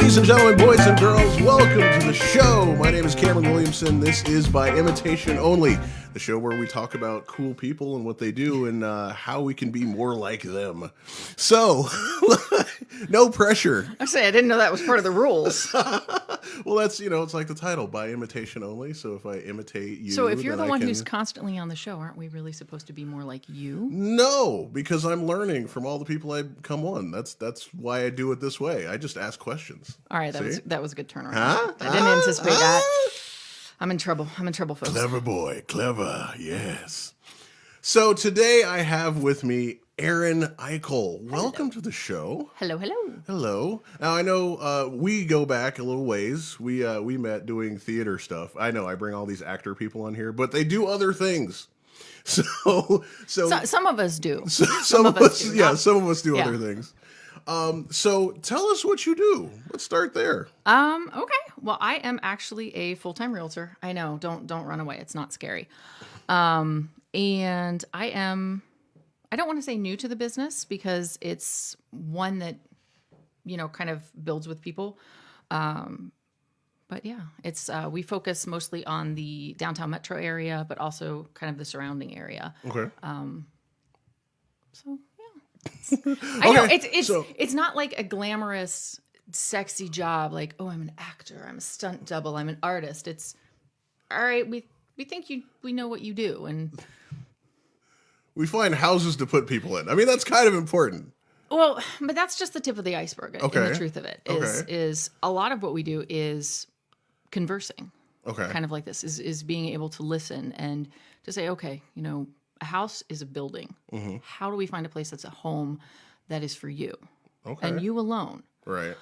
Ladies and gentlemen, boys and girls, welcome to the show. My name is Cameron Williamson. This is By Imitation Only, the show where we talk about cool people and what they do and how we can be more like them. So, no pressure. I didn't know that was part of the rules. Well, that's, it's like the title, By Imitation Only. So if I imitate you, so if you're the one who's constantly on the show, aren't we really supposed to be more like you? No, because I'm learning from all the people I come on. That's why I do it this way. I just ask questions. All right, that was a good turnaround. Huh? I didn't anticipate that. I'm in trouble, folks. Clever boy, clever, yes. So today I have with me Erin Eichel. Welcome to the show. Hello. Hello. Now I know we go back a little ways. We met doing theater stuff. I know I bring all these actor people on here, but they do other things. So some of us do. Some of us do other things. So tell us what you do. Let's start there. Okay. Well, I am actually a full-time realtor. I know. Don't run away. It's not scary. And I don't want to say new to the business because it's one that, kind of builds with people. But yeah, it's, we focus mostly on the downtown metro area, but also kind of the surrounding area. Okay. So yeah, I know it's not like a glamorous, sexy job. Like, oh, I'm an actor, I'm a stunt double, I'm an artist. It's all right. We think we know what you do, and we find houses to put people in. I mean, that's kind of important. Well, but that's just the tip of the iceberg. Okay. And the truth of it is a lot of what we do is conversing. Okay. Kind of like this is being able to listen and to say, okay, a house is a building. Mm-hmm. How do we find a place that's a home that is for you and you alone? Right.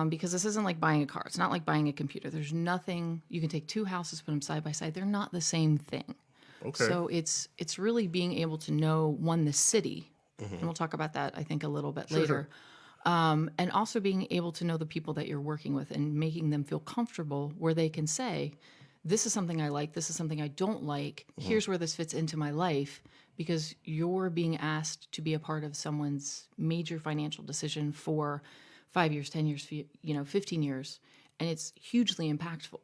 Because this isn't like buying a car. It's not like buying a computer. There's nothing, you can take two houses, put them side by side. They're not the same thing. Okay. So it's really being able to know, one, the city, and we'll talk about that, I think, a little bit later. And also being able to know the people that you're working with and making them feel comfortable where they can say, this is something I like, this is something I don't like, here's where this fits into my life, because you're being asked to be a part of someone's major financial decision for 5 years, 10 years, 15 years, and it's hugely impactful.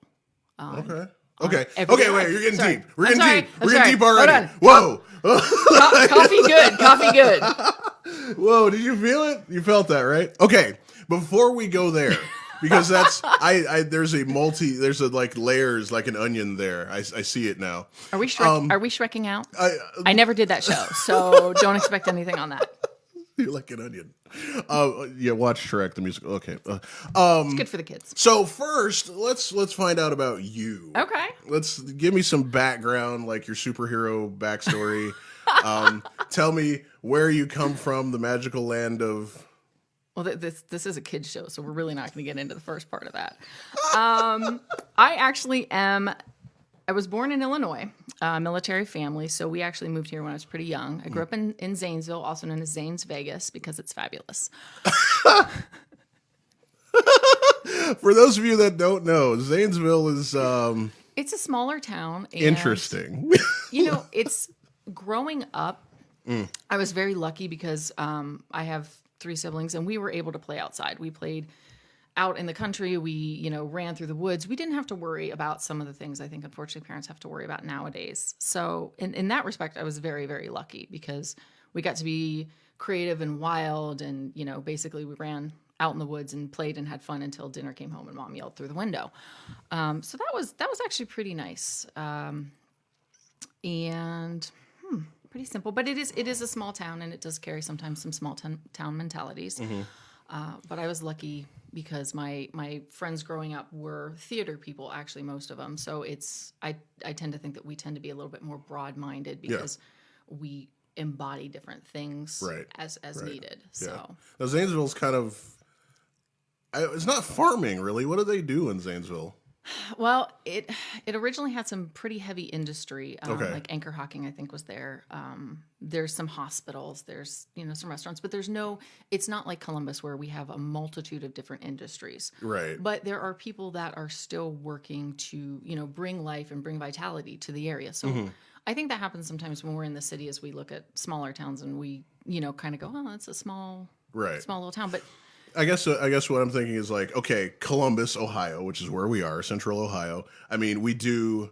Okay, wait, you're getting deep. We're getting deep already. Hold on. Whoa. Coffee good. Whoa, did you feel it? You felt that, right? Okay, before we go there, because that's, there's like layers, like an onion there. I see it now. Are we Shrekking out? I never did that show, so don't expect anything on that. You're like an onion. Yeah, watch Shrek the musical. Okay. It's good for the kids. So first, let's find out about you. Okay. Let's give me some background, like your superhero backstory. Tell me where you come from, the magical land of. Well, this is a kid's show, so we're really not going to get into the first part of that. I actually I was born in Illinois, military family, so we actually moved here when I was pretty young. I grew up in Zanesville, also known as Zanes, Vegas, because it's fabulous. For those of you that don't know, Zanesville is... it's a smaller town. And, interesting. It's growing up, I was very lucky because I have 3 siblings, and we were able to play outside. We played out in the country. We, ran through the woods. We didn't have to worry about some of the things I think, unfortunately, parents have to worry about nowadays. So in that respect, I was very, very lucky because we got to be creative and wild. And, basically we ran out in the woods and played and had fun until dinner came home and mom yelled through the window. So that was actually pretty nice. And pretty simple, but it is a small town, and it does carry sometimes some small town mentalities. But I was lucky because my friends growing up were theater people, actually, most of them. So I tend to think that we tend to be a little bit more broad-minded because we embody different things as needed. Yeah. So now Zanesville's kind of, it's not farming really. What do they do in Zanesville? Well, it originally had some pretty heavy industry, like anchor hawking, I think, was there. There's some hospitals, there's some restaurants, but it's not like Columbus where we have a multitude of different industries. Right. But there are people that are still working to bring life and bring vitality to the area. So I think that happens sometimes when we're in the city, as we look at smaller towns and we kind of go, oh, it's a small little town, but I guess what I'm thinking is like, okay, Columbus, Ohio, which is where we are, Central Ohio. I mean, we do,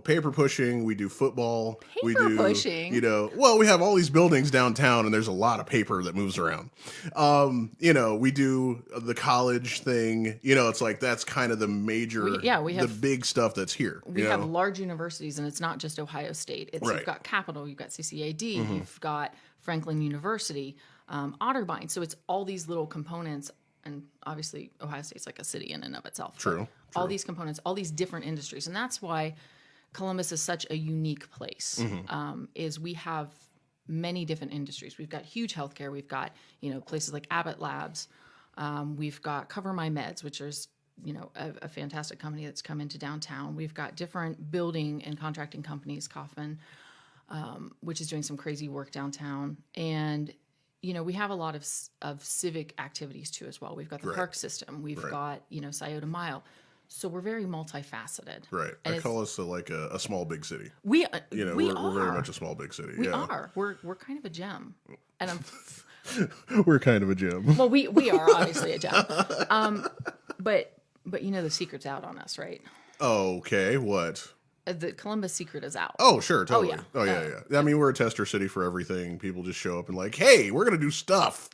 paper pushing, we do football, we Paper do, pushing? well, we have all these buildings downtown and there's a lot of paper that moves around. We do the college thing, it's like, that's kind of the major, we have the big stuff that's here. We have large universities, and it's not just Ohio State. It's Right. You've got Capital, you've got CCAD, you've got Franklin University, Otterbein. So it's all these little components, and obviously Ohio State's like a city in and of itself. True. All these components, all these different industries, and that's why Columbus is such a unique place. Is we have many different industries. We've got huge healthcare. We've got places like Abbott Labs. We've got Cover My Meds, which is a fantastic company that's come into downtown. We've got different building and contracting companies, Kaufman, which is doing some crazy work downtown. And, we have a lot of civic activities too as well. We've got the park system. We've got, Scioto Mile. So we're very multifaceted. Right. I call us a small, big city. We're we're very much a small, big city. We are. We're kind of a gem. And we're kind of a gem. Well, we are obviously a gem. But the secret's out on us, right? Okay, what? The Columbus secret is out. Oh, sure, totally. Oh, yeah. Yeah. I mean, we're a tester city for everything. People just show up and like, hey, we're going to do stuff.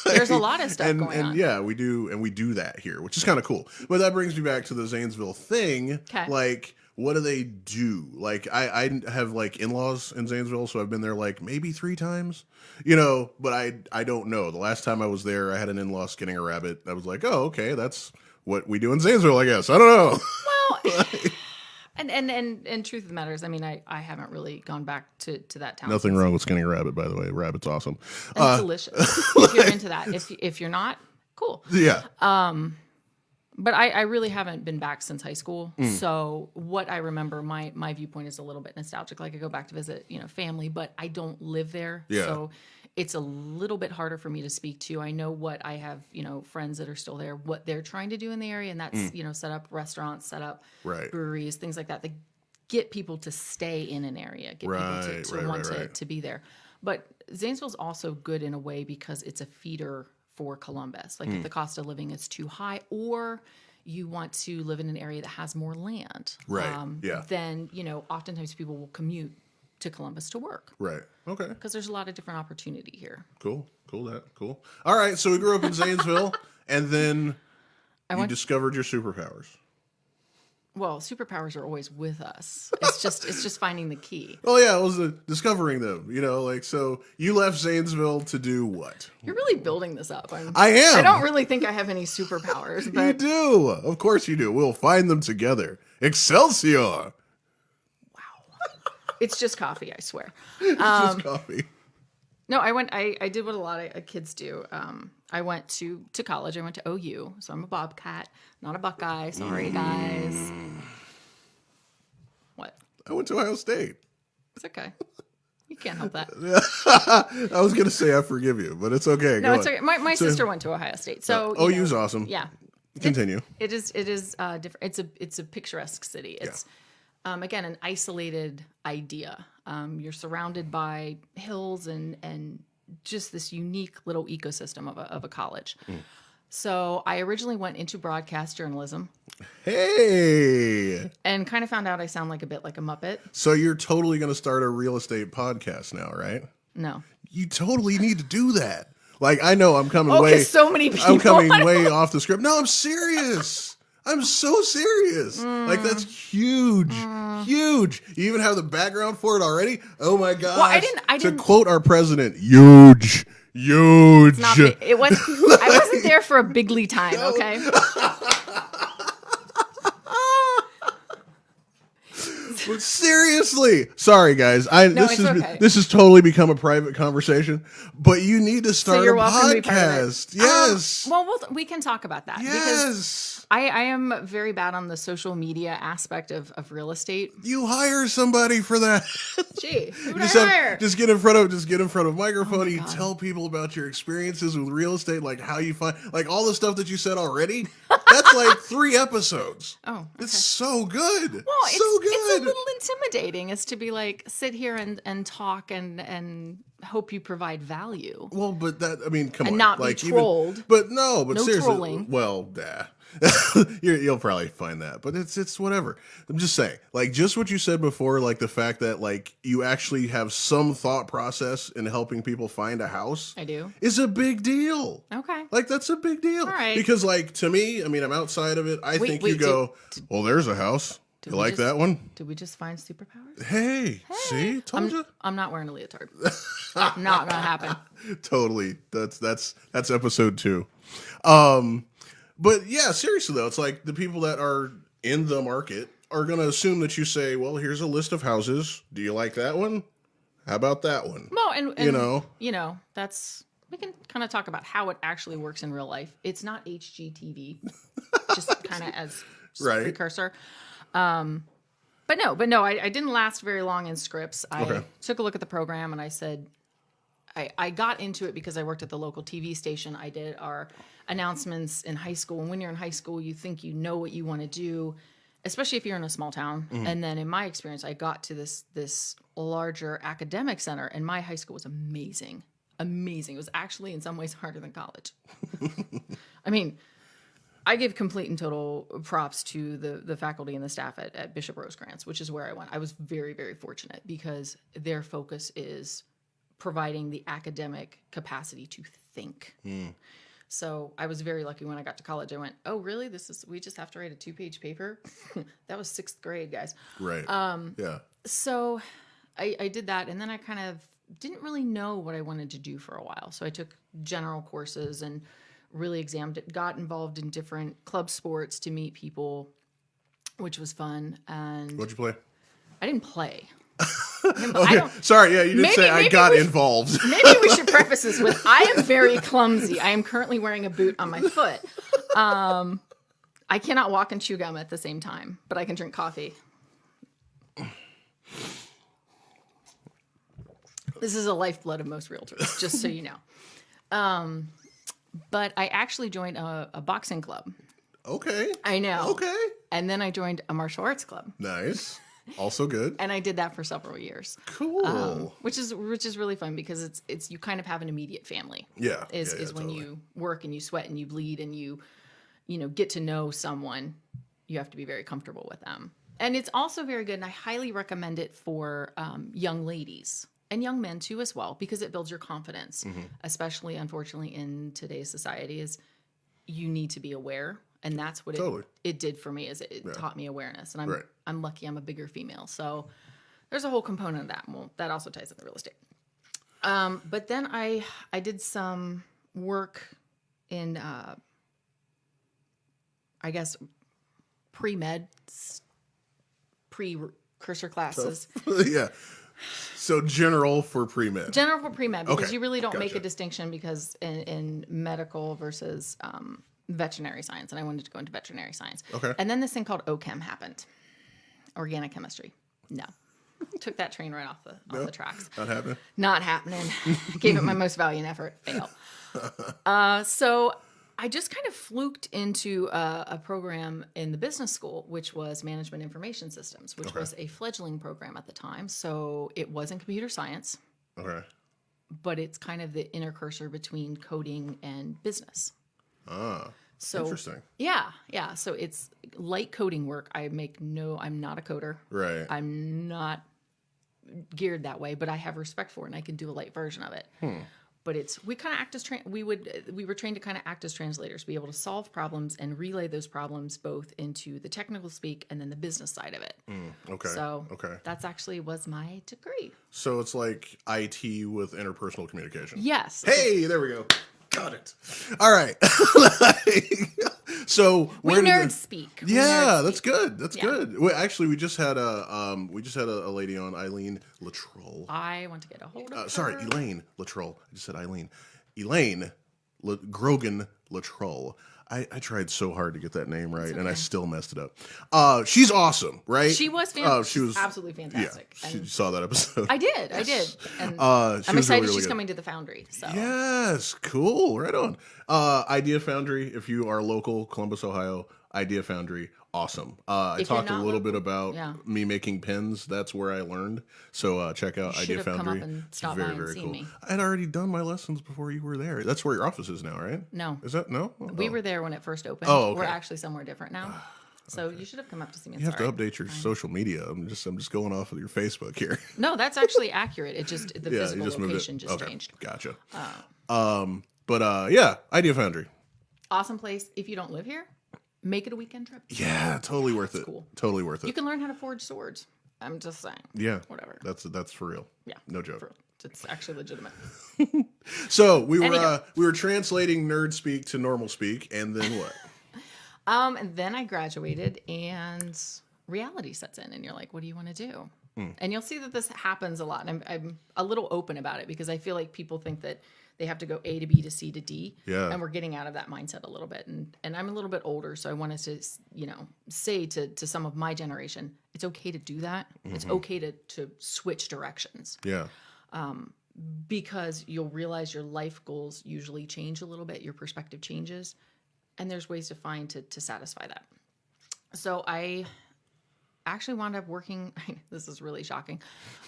There's a lot of stuff going on. Yeah, we do that here, which is kind of cool. But that brings me back to the Zanesville thing. Okay. Like, what do they do? Like, I have like in-laws in Zanesville, so I've been there like maybe 3 times, but I don't know. The last time I was there, I had an in-law skinning a rabbit. I was like, oh, okay, that's what we do in Zanesville, I guess. I don't know. Well, and truth of the matter is, I mean, I haven't really gone back to that town. Nothing wrong with skinning a rabbit, by the way. Rabbit's awesome. It's delicious. If you're into that. If you're not, cool. Yeah. But I really haven't been back since high school. So what I remember, my viewpoint is a little bit nostalgic. Like I go back to visit, family, but I don't live there. Yeah. So it's a little bit harder for me to speak to. I know what I have, friends that are still there, what they're trying to do in the area. And that's, set up restaurants, set up breweries, things like that. They get people to stay in an area, get people to want to be there. But Zanesville's also good in a way because it's a feeder for Columbus. Like if the cost of living is too high, or you want to live in an area that has more land, then oftentimes people will commute to Columbus to work. Right. Okay. Because there's a lot of different opportunity here. Cool. Cool. All right. So we grew up in Zanesville, and then you discovered your superpowers. Well, superpowers are always with us. It's just finding the key. Oh yeah, it was discovering them. So you left Zanesville to do what? You're really building this up. I am. I don't really think I have any superpowers, but you do. Of course you do. We'll find them together. Excelsior. Wow. It's just coffee, I swear. It's just coffee. No, I did what a lot of kids do. I went to college. I went to OU, so I'm a Bobcat, not a Buckeye. Sorry, guys. What? I went to Ohio State. It's okay. You can't help that. I was going to say I forgive you, but it's okay. No, it's okay. My sister went to Ohio State, so OU's awesome. Yeah. Continue. It is different. It's a picturesque city. It's again an isolated idea. You're surrounded by hills and just this unique little ecosystem of a college. So I originally went into broadcast journalism. Hey! And kind of found out I sound like a Muppet. So you're totally going to start a real estate podcast now, right? No. You totally need to do that. Like, I know I'm coming so many people. I'm coming way off the script. No, I'm serious. I'm so serious. Like, that's huge. Huge. You even have the background for it already? Oh my God. Well, I didn't. To quote our president, huge. Huge. It was. I wasn't there for a bigly time. Okay. But seriously, sorry guys. This has totally become a private conversation. But you need to start a podcast. Yes. Well, we can talk about that. Yes. Because I am very bad on the social media aspect of real estate. You hire somebody for that. Gee, who would I hire? Just get in front of microphone. You tell people about your experiences with real estate, like how you find, like all the stuff that you said already. That's like 3 episodes. Oh, okay. It's so good. Well, it's a little intimidating. Is to be like sit here and talk and hope you provide value. Well, but that, I mean, come on. And not like, be trolled. But no seriously. Trolling. Well, you'll probably find that, but it's whatever. I'm just saying, like, just what you said before, like the fact that like you actually have some thought process in helping people find a house. I do. Is a big deal. Okay. Like, that's a big deal. All right. Because, like, to me, I mean, I'm outside of it. I think you go, well, there's a house. You like that one? Did we just find superpowers? Hey, see? Told you. I'm not wearing a leotard. Not gonna happen. Totally. That's episode 2. But yeah, seriously though, it's like the people that are in the market are going to assume that you say, well, here's a list of houses. Do you like that one? How about that one? Well, and that's, we can kind of talk about how it actually works in real life. It's not HGTV, just kind of as precursor. But no, I didn't last very long in scripts. I took a look at the program and I said, I got into it because I worked at the local TV station. I did our announcements in high school. And when you're in high school, you think you know what you want to do, especially if you're in a small town. Mm-hmm. And then in my experience, I got to this larger academic center, and my high school was amazing. Amazing. It was actually in some ways harder than college. I mean, I give complete and total props to the faculty and the staff at Bishop Rosecrans, which is where I went. I was very, very fortunate because their focus is providing the academic capacity to think. Mm. So I was very lucky when I got to college. I went, oh, really? We just have to write a 2-page paper? That was 6th grade, guys. Right. Yeah. So I did that, and then I kind of didn't really know what I wanted to do for a while. So I took general courses and really examined it, got involved in different club sports to meet people, which was fun. And what'd you play? I didn't play. Okay. Sorry, yeah, you did say I got involved. Maybe we should preface this with, I am very clumsy. I am currently wearing a boot on my foot. I cannot walk and chew gum at the same time, but I can drink coffee. This is a lifeblood of most realtors, just so you know. But I actually joined a boxing club. Okay. I know. Okay. And then I joined a martial arts club. Nice. Also good. And I did that for several years. Cool. Which is really fun because it's you kind of have an immediate family. Yeah. Is when totally. you work and you sweat and you bleed and you get to know someone, you have to be very comfortable with them. And it's also very good, and I highly recommend it for young ladies and young men too as well, because it builds your confidence. Mm-hmm. Especially, unfortunately, in today's society, is you need to be aware. And that's what it did for me, is it taught me awareness. And I'm lucky I'm a bigger female. So there's a whole component of that. Well, that also ties into real estate. But then I did some work in, I guess, pre-med, precursor classes. Yeah. So general for pre-med. General for pre-med, because you really don't make a distinction because in medical versus veterinary science, and I wanted to go into veterinary science. Okay. And then this thing called OChem happened. Organic chemistry. No. Took that train right off the tracks. Not happening? Not happening. Gave it my most valiant effort. Fail. So I just kind of fluked into a program in the business school, which was Management Information Systems, which was a fledgling program at the time. So it wasn't computer science. Okay. But it's kind of the intercursor between coding and business. Ah, so interesting. Yeah. So it's light coding work. I'm not a coder. Right. I'm not geared that way, but I have respect for it, and I can do a light version of it. But we kind of act as we were trained to kind of act as translators, be able to solve problems and relay those problems both into the technical speak and then the business side of it. Okay. So that's actually was my degree. So it's like IT with interpersonal communication. Yes. Hey, there we go. Got it. All right. So we nerds speak. Yeah, that's good. That's good. Well, actually, we just had a lady on, Eileen Latrell. I want to get a hold of her. Sorry, Elaine Latrell. I just said Eileen. Elaine Grogan Latrell. I tried so hard to get that name right, and I still messed it up. She's awesome, right? She was fantastic. She was absolutely fantastic. Yeah, she saw that episode. I did. And I'm excited really she's good. Coming to the Foundry. So. Yes, cool. Right on. Idea Foundry, if you are local, Columbus, Ohio, Idea Foundry, Awesome. I If you're talked a not little bit local, about yeah. me making pins. That's where I learned. So check out You should Idea have come Foundry. up and It's stopped very, by and very seen cool. me. I had already done my lessons before you were there. That's where your office is now, right? No. Is that no? We Oh. were there when it first opened. Oh, okay. We're actually somewhere different now. So you should have come up to see me. You have to update your social media. I'm just going off of your Facebook here. No, that's actually accurate. It just the Yeah, physical you just moved it. location just Okay, changed. gotcha. But yeah, Idea Foundry. Awesome place. If you don't live here, make it a weekend trip. Yeah, totally worth it. Cool. Totally worth it. You can learn how to forge swords. I'm just saying. Yeah, Whatever. That's for real. Yeah. No joke. It's actually legitimate. So we Anyhow. were translating nerd speak to normal speak, and then what? And then I graduated and reality sets in and you're like, what do you want to do? And you'll see that this happens a lot. And I'm a little open about it because I feel like people think that they have to go A to B to C to D. Yeah. And we're getting out of that mindset a little bit. And I'm a little bit older. So I wanted to, say to some of my generation, it's okay to do that. It's okay to switch directions. Yeah. Because you'll realize your life goals usually change a little bit. Your perspective changes. And there's ways to find to satisfy that. So I actually wound up working. This is really shocking.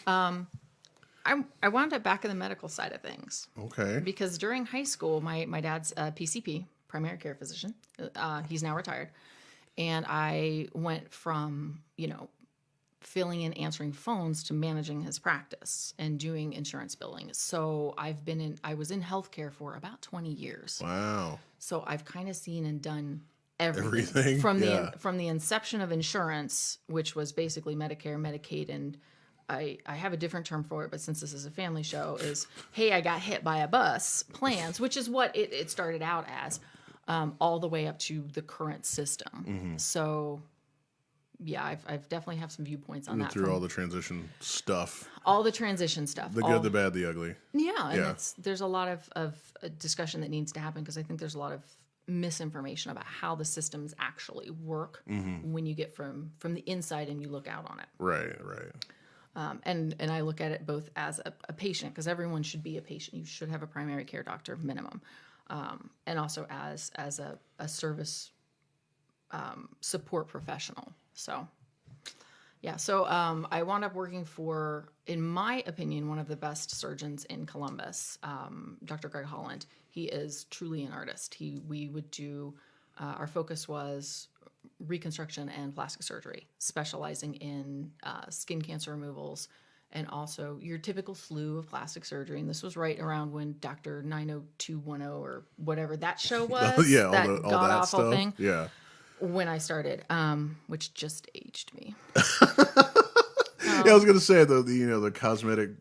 I wound up back in the medical side of things. Okay. Because during high school, my dad's a PCP, primary care physician. He's now retired. And I went from, filling in answering phones to managing his practice and doing insurance billing. So I was in healthcare for about 20 years. Wow. So I've kind of seen and done everything, Everything? from Yeah. from the inception of insurance, which was basically Medicare, Medicaid, and I have a different term for it, but since this is a family show, is hey, I got hit by a bus plans, which is what it started out as, all the way up to the current system. So yeah, I've definitely have some viewpoints on that. Through all the transition stuff, all the transition stuff, the good, the bad, the ugly. Yeah, and there's a lot of discussion that needs to happen because I think there's a lot of misinformation about how the systems actually work when you get from the inside and you look out on it. Right. And I look at it both as a patient, because everyone should be a patient. You should have a primary care doctor minimum, and also as a service support professional. So. Yeah, so I wound up working for, in my opinion, one of the best surgeons in Columbus, Dr. Greg Holland. He is truly an artist. We would do, our focus was reconstruction and plastic surgery, specializing in skin cancer removals and also your typical slew of plastic surgery. And this was right around when Dr. 90210 or whatever that show was, Yeah, that all that god-awful stuff. thing. Yeah. When I started, which just aged me. Yeah, I was gonna say the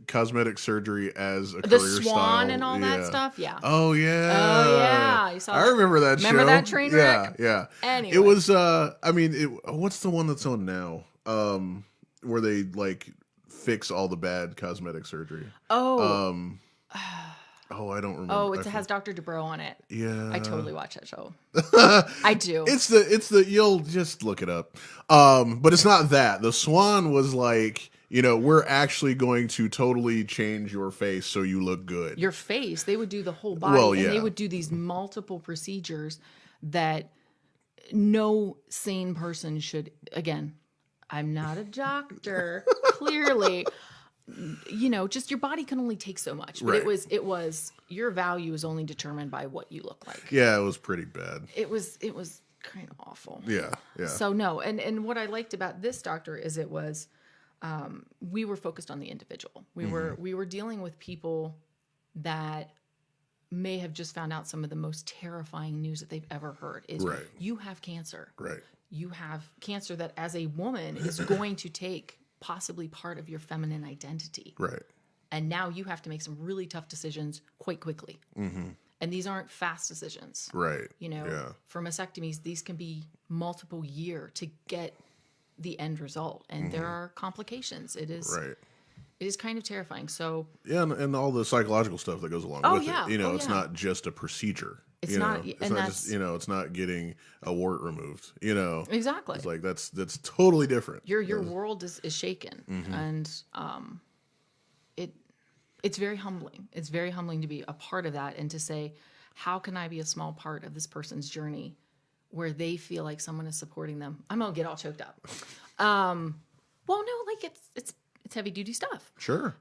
cosmetic surgery as a The career swan style. and all that stuff. Yeah. Oh yeah. Oh yeah. You saw I that? remember that show. Remember that train wreck? Yeah. Anyway. It was. What's the one that's on now? Where they like fix all the bad cosmetic surgery. Oh. Oh, I don't remember. Oh, it has Dr. Dubrow on it. Yeah. I totally watch that show. I do. It's the you'll just look it up. But it's not that. The Swan was like, we're actually going to totally change your face so you look good. Your face. They would do the whole body. Well, And yeah. they would do these multiple procedures that no sane person should. Again, I'm not a doctor, clearly. Just your body can only take so much. But Right. it was your value is only determined by what you look like. Yeah, it was pretty bad. It was kind of awful. Yeah. So no, and what I liked about this doctor is it was, we were focused on the individual. We were dealing with people that may have just found out some of the most terrifying news that they've ever heard is Right. you have cancer. Right. You have cancer that as a woman is going to take possibly part of your feminine identity. Right. And now you have to make some really tough decisions quite quickly. Mm-hmm. And these aren't fast decisions. Right. For mastectomies, these can be multiple year to get the end result. And there are complications. It is Right. It is kind of terrifying. So Yeah, and all the psychological stuff that goes along with yeah. it. Oh, It's yeah. not just a procedure. It's you not- know? It's and not that's- just it's not getting a wart removed. exactly. It's like that's totally different. Your world is shaken. And it's very humbling. It's very humbling to be a part of that and to say, how can I be a small part of this person's journey where they feel like someone is supporting them. I'm gonna get all choked up. Well, no, like it's heavy duty stuff. Sure.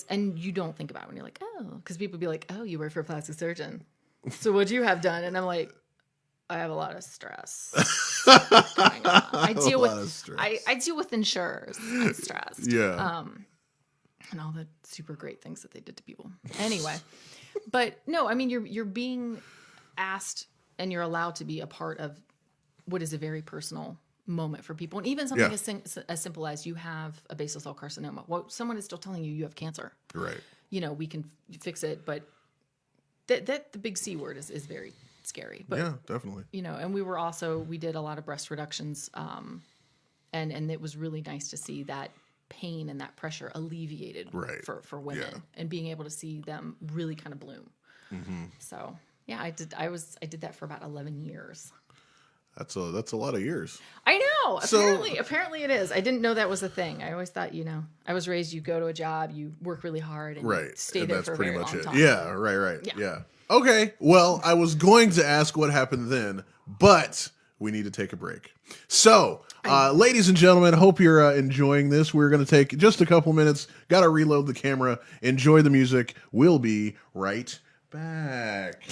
And you don't think about it when you're like, oh, because people be like, oh, you work for a plastic surgeon. So what'd you have done? And I'm like, I have a lot of stress going on. I deal with insurers. I'm stressed. Yeah. And all the super great things that they did to people. Anyway, but no, I mean, you're being asked and you're allowed to be a part of what is a very personal moment for people. And even something as simple as you have a basal cell carcinoma. Well, someone is still telling you have cancer. Right. We can fix it, but that the big C word is very scary. But, yeah, definitely. And we did a lot of breast reductions. And it was really nice to see that pain and that pressure alleviated for women and being able to see them really kind of bloom. Mm-hmm. So yeah, I did that for about 11 years. That's a lot of years. I know. Apparently it is. I didn't know that was a thing. I always thought, I was raised, you go to a job, you work really hard and you stay there for a very long time. Yeah, right. Yeah. Okay. Well, I was going to ask what happened then, but we need to take a break. So, ladies and gentlemen, hope you're enjoying this. We're going to take just a couple minutes. Got to reload the camera. Enjoy the music. We'll be right back.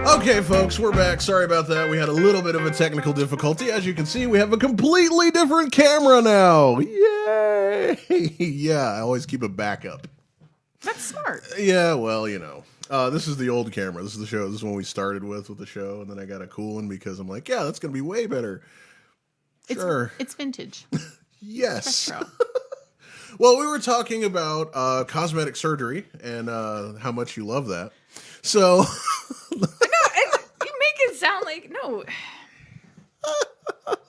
Okay, folks, we're back. Sorry about that. We had a little bit of a technical difficulty. As you can see, we have a completely different camera now. Yay! Yeah, I always keep a backup. That's smart. Yeah, well, this is the old camera. This is the show. This is one we started with the show, and then I got a cool one because I'm like, yeah, that's going to be way better. Sure. It's vintage. Yes. Well, we were talking about cosmetic surgery and how much you love that. So... sound like no.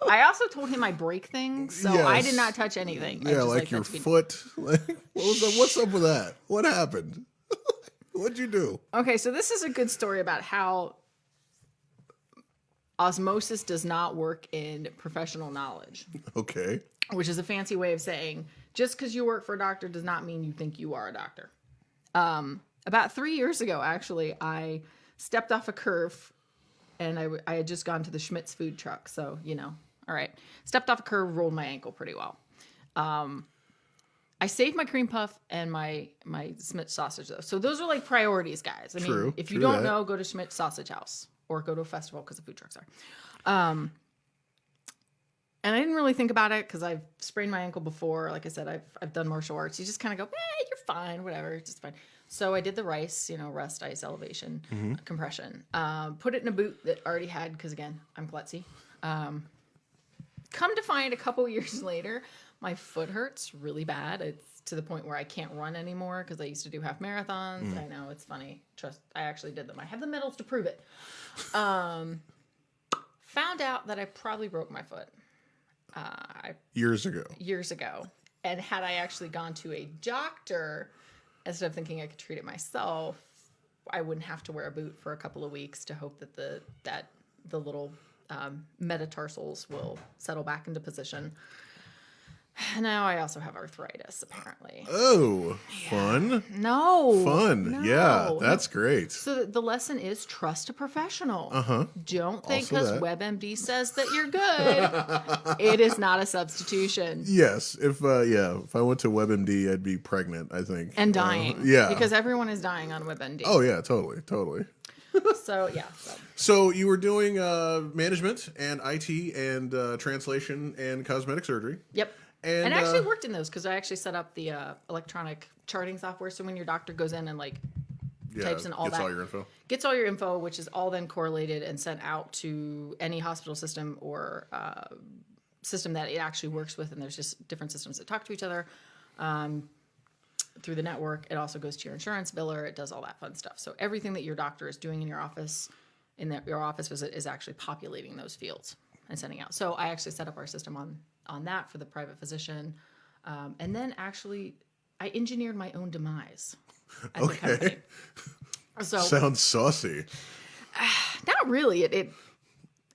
I also told him I break things, so I did not touch anything. Yeah, like your foot. Like, what's up with that? What happened? What'd you do? Okay, so this is a good story about how osmosis does not work in professional knowledge. Okay. Which is a fancy way of saying just because you work for a doctor does not mean you think you are a doctor. About 3 years ago, actually, I stepped off a curve. And I had just gone to the Schmidt's food truck. So, all right. Stepped off a curve, rolled my ankle pretty well. I saved my cream puff and my Schmidt's sausage, though. So those are like priorities, guys. I mean, if you don't know, go to Schmidt's Sausage House or go to a festival because the food trucks are. And I didn't really think about it because I've sprained my ankle before. Like I said, I've done martial arts. You just kind of go, you're fine, whatever, just fine. So I did the RICE, rest, ice, elevation, compression. Put it in a boot that already had, because again, I'm klutzy. Come to find a couple years later, my foot hurts really bad. It's to the point where I can't run anymore because I used to do half marathons. I know, it's funny. Trust, I actually did them. I have the medals to prove it. Found out that I probably broke my foot. Years ago. And had I actually gone to a doctor, instead of thinking I could treat it myself, I wouldn't have to wear a boot for a couple of weeks to hope that the little metatarsals will settle back into position. Now I also have arthritis, apparently. Oh, fun. Yeah, that's great. So the lesson is trust a professional. Don't think because WebMD says that you're good, it is not a substitution. Yes, if I went to WebMD, I'd be pregnant, I think. And dying. Because everyone is dying on WebMD. Oh, yeah, totally. So, yeah. So you were doing management and IT and translation and cosmetic surgery. Yep. And I actually worked in those because I actually set up the electronic charting software. So when your doctor goes in and types in all gets that, gets all your info, which is all then correlated and sent out to any hospital system or system that it actually works with. And there's just different systems that talk to each other through the network. It also goes to your insurance biller. It does all that fun stuff. So everything that your doctor is doing in your office, your office visit, is actually populating those fields and sending out. So I actually set up our system on that for the private physician. And then actually I engineered my own demise at the company. So sounds saucy. Not really.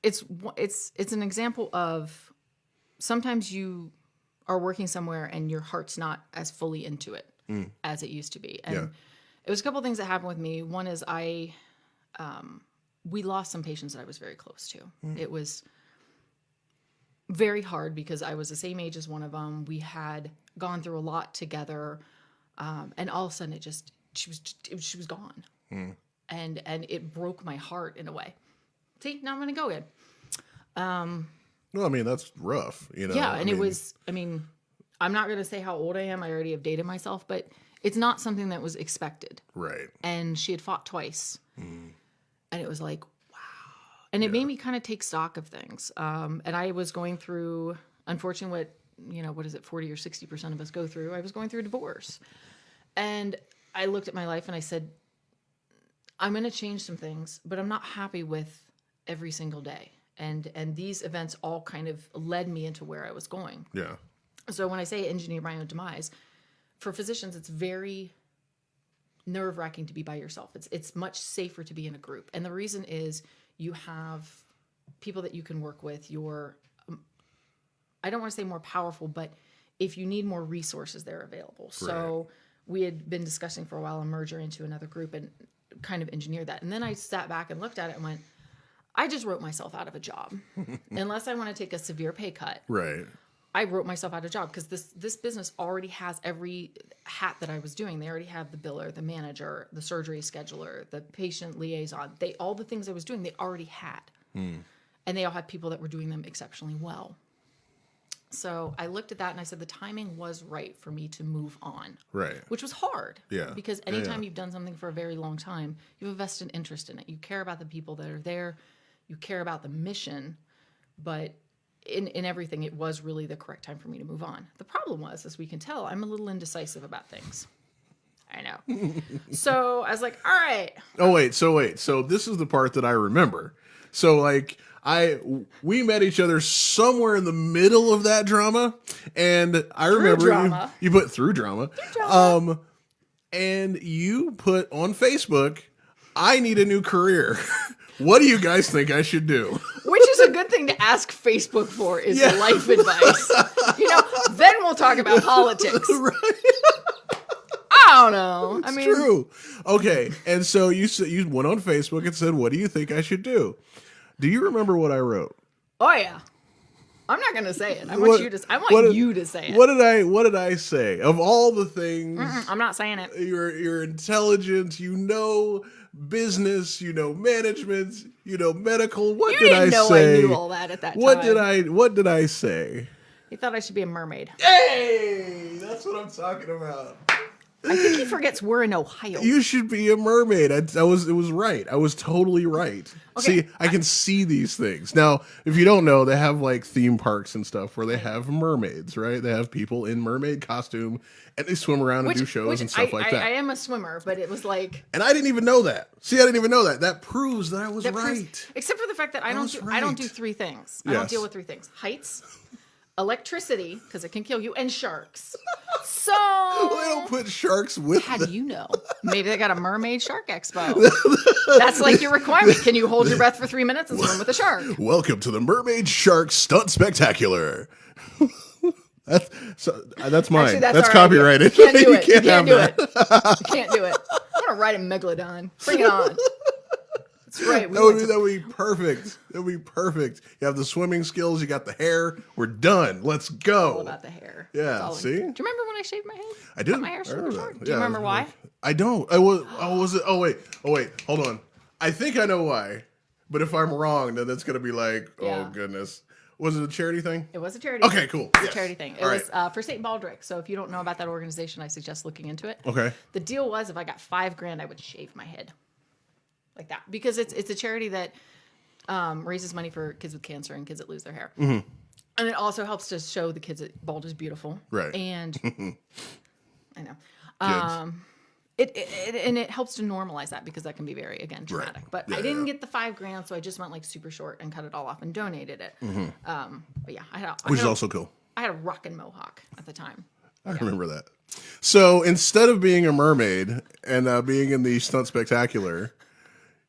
It's an example of sometimes you are working somewhere and your heart's not as fully into it as it used to be. And it was a couple of things that happened with me. One is we lost some patients that I was very close to. It was very hard because I was the same age as one of them. We had gone through a lot together. And all of a sudden she was gone. And it broke my heart in a way. See, now I'm going to go again. Well, I mean, that's rough, you know? Yeah. And I'm not going to say how old I am. I already have dated myself, but it's not something that was expected. Right. And she had fought twice. And it was like, wow. And it made me kind of take stock of things. And I was going through, unfortunately, what is it, 40 or 60% of us go through. I was going through a divorce. And I looked at my life and I said, I'm going to change some things, but I'm not happy with every single day. And these events all kind of led me into where I was going. Yeah. So when I say engineer my own demise, for physicians, it's very nerve-wracking to be by yourself. It's much safer to be in a group. And the reason is you have people that you can work with. You're, I don't want to say more powerful, but if you need more resources, they're available. Right. So we had been discussing for a while a merger into another group and kind of engineered that. And then I sat back and looked at it and went, I just wrote myself out of a job. Unless I want to take a severe pay cut. Right. I wrote myself out of a job because this business already has every hat that I was doing. They already have the biller, the manager, the surgery scheduler, the patient liaison. All the things I was doing, they already had. And they all had people that were doing them exceptionally well. So I looked at that and I said the timing was right for me to move on. Right. Which was hard. Yeah. Because anytime you've done something for a very long time, you have a vested interest in it. You care about the people that are there. You care about the mission. But in everything, it was really the correct time for me to move on. The problem was, as we can tell, I'm a little indecisive about things. I know. So I was like, all right. Oh, wait. So this is the part that I remember. So like we met each other somewhere in the middle of that drama. And I remember you put through drama. And you put on Facebook, I need a new career. What do you guys think I should do? Which is a good thing to ask Facebook for, is life advice. Then we'll talk about politics. Right. I don't know. It's true. Okay, and so you went on Facebook and said, what do you think I should do? Do you remember what I wrote? Oh, yeah. I'm not going to say it. I want you to say it. What did I say? Of all the things. I'm not saying it. You're intelligent, business, management, medical. What did I say? You didn't know I knew all that at that time. What did I say? You thought I should be a mermaid. Hey, that's what I'm talking about. I think he forgets we're in Ohio. You should be a mermaid. It was right. I was totally right. Okay. See, I can see these things. Now, if you don't know, they have like theme parks and stuff where they have mermaids, right? They have people in mermaid costume and they swim around and do shows and stuff like that. I am a swimmer, but it was like... And I didn't even know that. See, I didn't even know that. That proves that I was right. Except for the fact that I don't do three things. I don't deal with three things. Heights, electricity, because it can kill you, and sharks. So... Well, they don't put sharks with How do you know? Maybe they got a mermaid shark expo. That's like your requirement. Can you hold your breath for 3 minutes and swim with a shark? Welcome to the Mermaid Shark Stunt Spectacular. That's mine. Actually, that's copyrighted. You can't do it. You can't do it. You can't do it. I'm going to ride a megalodon. Bring it on. That's right. That would be perfect. That would be perfect. You have the swimming skills. You got the hair. We're done. Let's go. All about the hair. Yeah. See? Do you remember when I shaved my head? I did. Cut my hair super short. Do you remember why? I don't. Was it? Oh wait. Hold on. I think I know why. But if I'm wrong, then that's gonna be like, oh goodness. Was it a charity thing? It was a charity. Okay, cool. It was a charity thing. It was for St. Baldrick. So if you don't know about that organization, I suggest looking into it. Okay. The deal was if I got $5,000, I would shave my head. Like that. Because it's a charity that raises money for kids with cancer and kids that lose their hair. Mm-hmm. And it also helps to show the kids that bald is beautiful. Right. And I know. It helps to normalize that because that can be very, again, dramatic. Right. But I didn't get the $5,000, so I just went like super short and cut it all off and donated it. Mm-hmm. But yeah, which is also cool. I had a rockin' mohawk at the time. I remember that. So instead of being a mermaid and being in the Stunt Spectacular,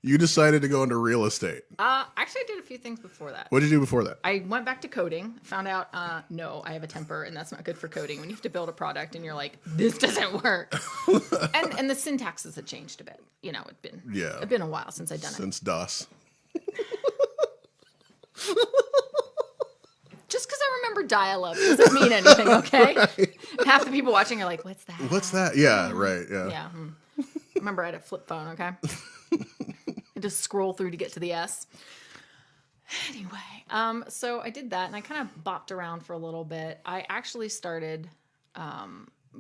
You decided to go into real estate. Actually, I did a few things before that. What did you do before that? I went back to coding, found out, no, I have a temper, and that's not good for coding. When you have to build a product and you're like, this doesn't work. and the syntaxes had changed a bit. You know, it'd been a while since I'd done it. Since DOS. Just because I remember dial-up doesn't mean anything, okay? Right. Half the people watching are like, what's that? What's that? Yeah, right, yeah. Yeah. Remember I had a flip phone, okay? I just scroll through to get to the S. Anyway, so I did that, and I kind of bopped around for a little bit. I actually started,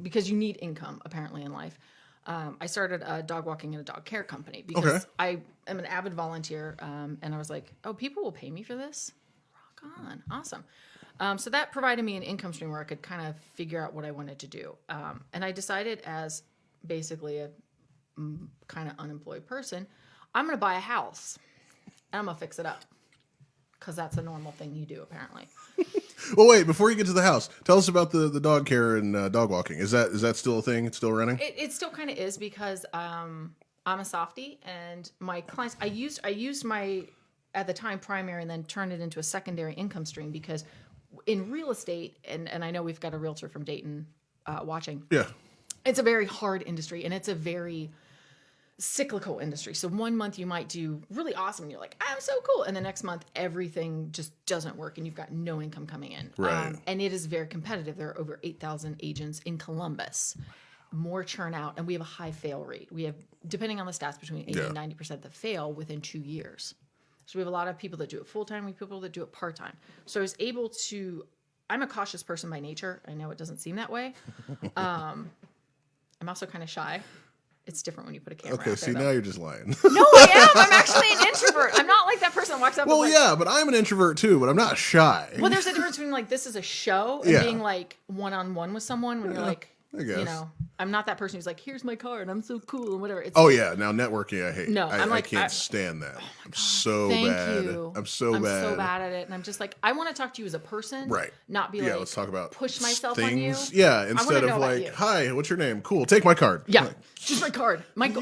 because you need income, apparently, in life. I started a dog walking and a dog care company because I am an avid volunteer, and I was like, oh, people will pay me for this? Rock on. Awesome. So that provided me an income stream where I could kind of figure out what I wanted to do. And I decided, as basically a kind of unemployed person, I'm going to buy a house and I'm going to fix it up, because that's a normal thing you do, apparently. Well, wait, before you get to the house, tell us about the dog care and dog walking. Is that still a thing? It's still running? It still kind of is, because I'm a softie, and my clients, I used my, at the time, primary, and then turned it into a secondary income stream, because in real estate, and I know we've got a realtor from Dayton watching. Yeah. It's a very hard industry, and it's a very cyclical industry. So one month you might do really awesome and you're like, I'm so cool. And the next month, everything just doesn't work and you've got no income coming in. Right. And it is very competitive. There are over 8,000 agents in Columbus, more churn out. And we have a high fail rate. We have, depending on the stats, between 80 and 90% that fail within 2 years. So we have a lot of people that do it full-time. We have people that do it part-time. So I was able to, I'm a cautious person by nature. I know it doesn't seem that way. I'm also kind of shy. It's different when you put a camera out there. Okay, see, now you're just lying. No, I am. I'm actually an introvert. I'm not like that person that walks up Well, and yeah, but I'm an introvert too, but I'm not shy. Well, there's a difference between like this is a show and being like one-on-one with someone when you're like, I guess. you know, I'm not that person who's like, here's my card, I'm so cool and whatever. It's Now networking I hate. No, I can't stand that. I'm so bad. I'm so bad at it, and I'm just like, I want to talk to you as a person, right? Not be like, let's talk about push myself things. on you. Yeah, instead of like, hi, what's your name? Cool, take my card. Yeah, like, just my card. My yeah,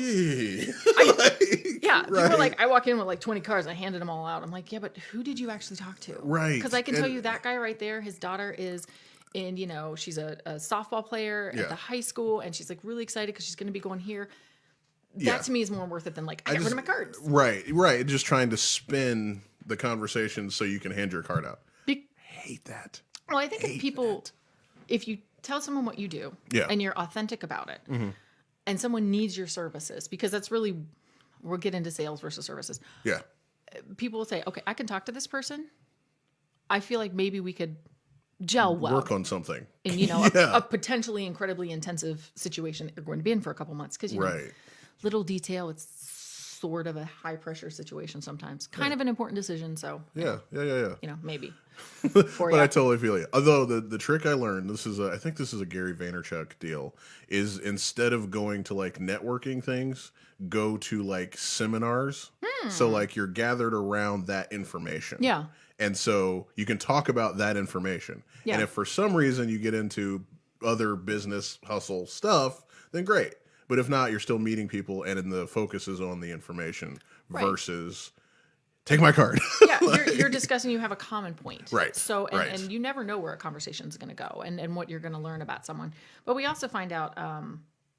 people are like, I walk in with like 20 cards, I handed them all out. I'm like, yeah, but who did you actually talk to? Right. Because I can tell you that guy right there, his daughter is. And, you know, she's a softball player at the high school, and she's like really excited because she's going to be going here. That to me is more worth it than like, I got rid of my cards. Right. Just trying to spin the conversation so you can hand your card out. Hate that. Well, I think if you tell someone what you do and you're authentic about it, and someone needs your services, because that's really, we'll get into sales versus services. Yeah. People will say, okay, I can talk to this person. I feel like maybe we could gel well. Work on something. And, you know, a potentially incredibly intensive situation that you're going to be in for a couple months. Because, you know, little detail, it's sort of a high-pressure situation sometimes. Kind of an important decision, so. Yeah. You know, maybe. But I totally feel you. Although the trick I learned, I think this is a Gary Vaynerchuk deal, is instead of going to like networking things, go to like seminars. So like you're gathered around that information. Yeah. And so you can talk about that information. Yeah. And if for some reason you get into other business hustle stuff, then great. But if not, you're still meeting people, and then the focus is on the information versus take my card. Yeah, you're discussing, you have a common point. Right. So, and you never know where a conversation is going to go and what you're going to learn about someone. But we also find out,